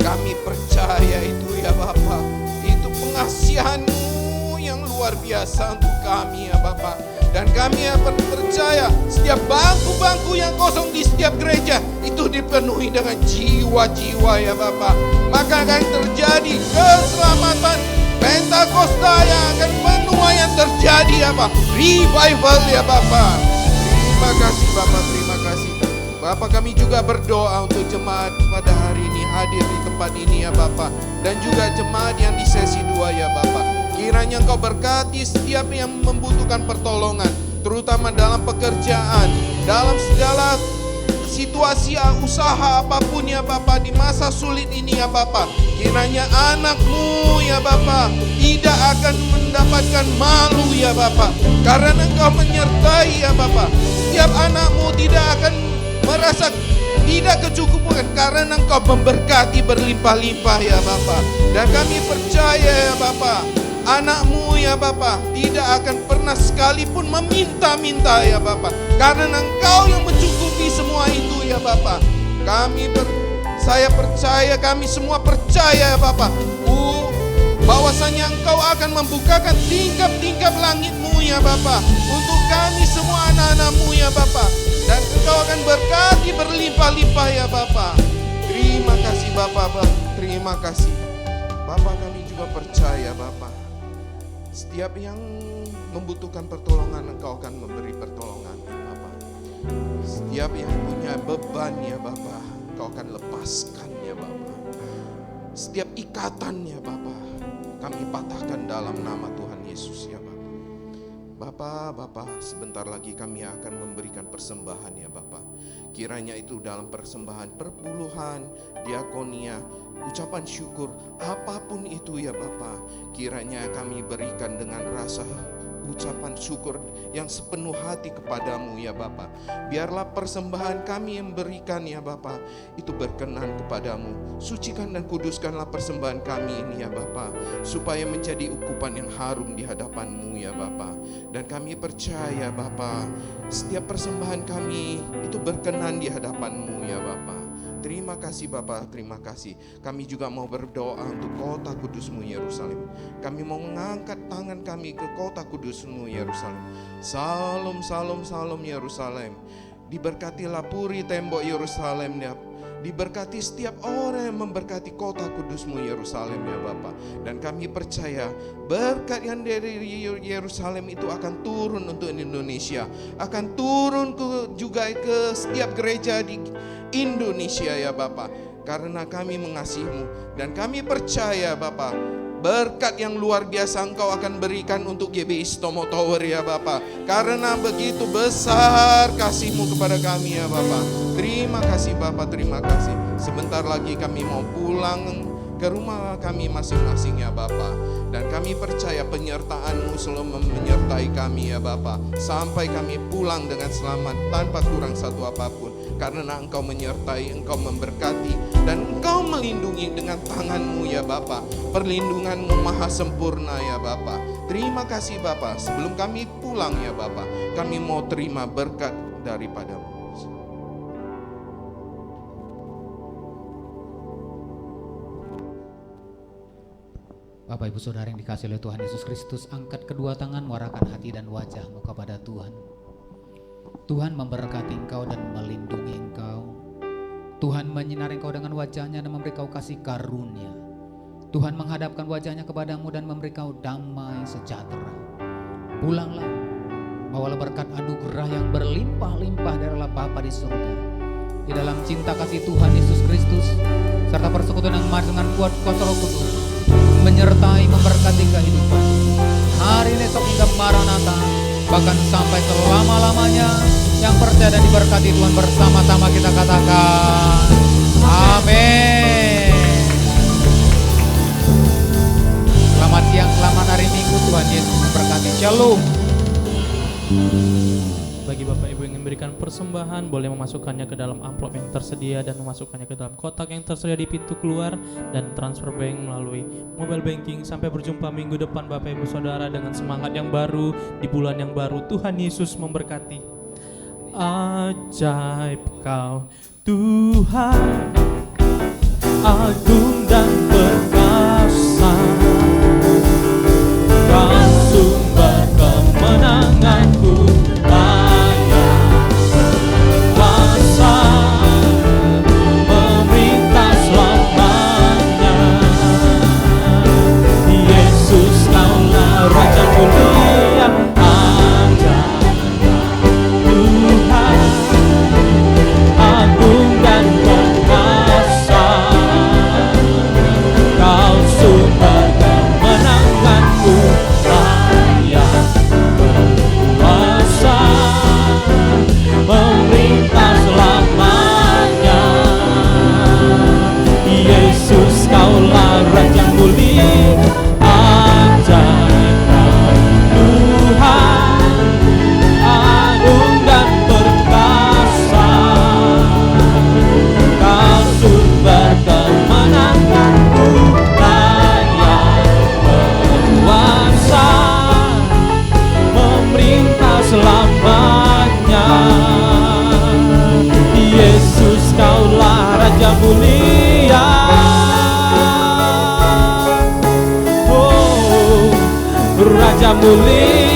Kami percaya itu ya Bapak. Itu pengasihan-Mu yang luar biasa untuk kami ya Bapak. Dan kami akan percaya setiap bangku-bangku yang kosong di setiap gereja itu dipenuhi dengan jiwa-jiwa ya Bapak. Maka akan terjadi keselamatan Pentakosta yang akan penuaian terjadi ya Pak. Revival ya Bapak. Terima kasih Bapak, terima kasih Bapak. Kami juga berdoa untuk jemaat pada hari ini hadir di tempat ini ya Bapak, dan juga jemaat yang di sesi 2 ya Bapak. Kiranya Engkau berkati setiap yang membutuhkan pertolongan, terutama dalam pekerjaan, dalam segala situasi usaha apapun ya Bapa, di masa sulit ini ya Bapa, kiranya anak-Mu ya Bapa tidak akan mendapatkan malu ya Bapa, karena Engkau menyertai ya Bapa. Setiap anak-Mu tidak akan merasa tidak kecukupan karena Engkau memberkati berlimpah-limpah ya Bapa. Dan kami percaya ya Bapa, anak-Mu ya Bapa tidak akan pernah sekalipun meminta-minta ya Bapa, karena Engkau yang mencukupi semua itu ya Bapa. Saya percaya, kami semua percaya ya Bapa, bahwasanya Engkau akan membukakan tingkap-tingkap langit-Mu ya Bapa untuk kami semua anak-anak-Mu ya Bapa. Dan Engkau akan berkati berlimpah-limpah ya Bapa. Terima kasih Bapa, terima kasih Bapa. Kami juga percaya Bapa, setiap yang membutuhkan pertolongan Engkau akan memberi pertolongan Bapa. Setiap yang punya beban ya Bapa, Engkau akan lepaskan ya Bapa. Setiap ikatan ya Bapa, kami patahkan dalam nama Tuhan Yesus ya Bapa. Bapa, sebentar lagi kami akan memberikan persembahan ya Bapa. Kiranya itu dalam persembahan perpuluhan, diakonia, ucapan syukur, apapun itu ya Bapa, kiranya kami berikan dengan rasa ucapan syukur yang sepenuh hati kepadamu ya Bapa. Biarlah persembahan kami yang berikan ya Bapa itu berkenan kepadamu. Sucikan dan kuduskanlah persembahan kami ini ya Bapa, supaya menjadi ukupan yang harum di hadapanmu ya Bapa. Dan kami percaya Bapa, setiap persembahan kami itu berkenan di hadapanmu ya Bapa. Terima kasih Bapa, terima kasih. Kami juga mau berdoa untuk kota kudus-Mu Yerusalem. Kami mau mengangkat tangan kami ke kota kudus-Mu Yerusalem. Salam, salam, salam Yerusalem. Diberkatilah puri tembok Yerusalem ya. Diberkati setiap orang yang memberkati kota kudus-Mu Yerusalem ya Bapa. Dan kami percaya berkat yang dari Yerusalem itu akan turun untuk Indonesia, akan turun juga ke setiap gereja di Indonesia ya Bapa. Karena kami mengasihi-Mu dan kami percaya Bapa, berkat yang luar biasa Engkau akan berikan untuk GBI Stomo Tower ya Bapa. Karena begitu besar kasih-Mu kepada kami ya Bapa. Terima kasih Bapa, terima kasih. Sebentar lagi kami mau pulang ke rumah kami masing-masing ya Bapa. Dan kami percaya penyertaan-Mu selalu menyertai kami ya Bapa, sampai kami pulang dengan selamat tanpa kurang satu apapun. Karena Engkau menyertai, Engkau memberkati, dan Engkau melindungi dengan tangan-Mu ya Bapa. Perlindungan-Mu maha sempurna ya Bapa. Terima kasih Bapa. Sebelum kami pulang ya Bapa, kami mau terima berkat daripada-Mu. Bapak Ibu Saudara yang dikasihi oleh Tuhan Yesus Kristus, angkat kedua tangan, warahkan hati dan wajahmu kepada Tuhan. Tuhan memberkati engkau dan melindungi engkau. Tuhan menyinari engkau dengan wajahnya dan memberi kau kasih karunia. Tuhan menghadapkan wajahnya kepadamu dan memberi kau damai sejahtera. Pulanglah, bawalah berkat anugerah yang berlimpah-limpah dari Allah Bapa di surga. Di dalam cinta kasih Tuhan Yesus Kristus serta persekutuan yang maha dengan kuat kuasa Roh Kudus menyertai memberkati kehidupan hari ini, esok hingga Maranatha, bahkan sampai selama-lamanya. Yang percaya dan diberkati Tuhan bersama-sama kita katakan amin. Selamat siang, selamat hari Minggu, Tuhan Yesus memberkati. Shalom. Bagi Bapak Ibu yang memberikan persembahan, boleh memasukkannya ke dalam amplop yang tersedia dan memasukkannya ke dalam kotak yang tersedia di pintu keluar dan transfer bank melalui mobile banking. Sampai berjumpa minggu depan Bapak Ibu Saudara dengan semangat yang baru di bulan yang baru. Tuhan Yesus memberkati. Ajaib Kau Tuhan, agung dan perkasa, Kau sumber kemenanganku. Raja mulia, Tuhan, agung dan perkasa. Raja mulia.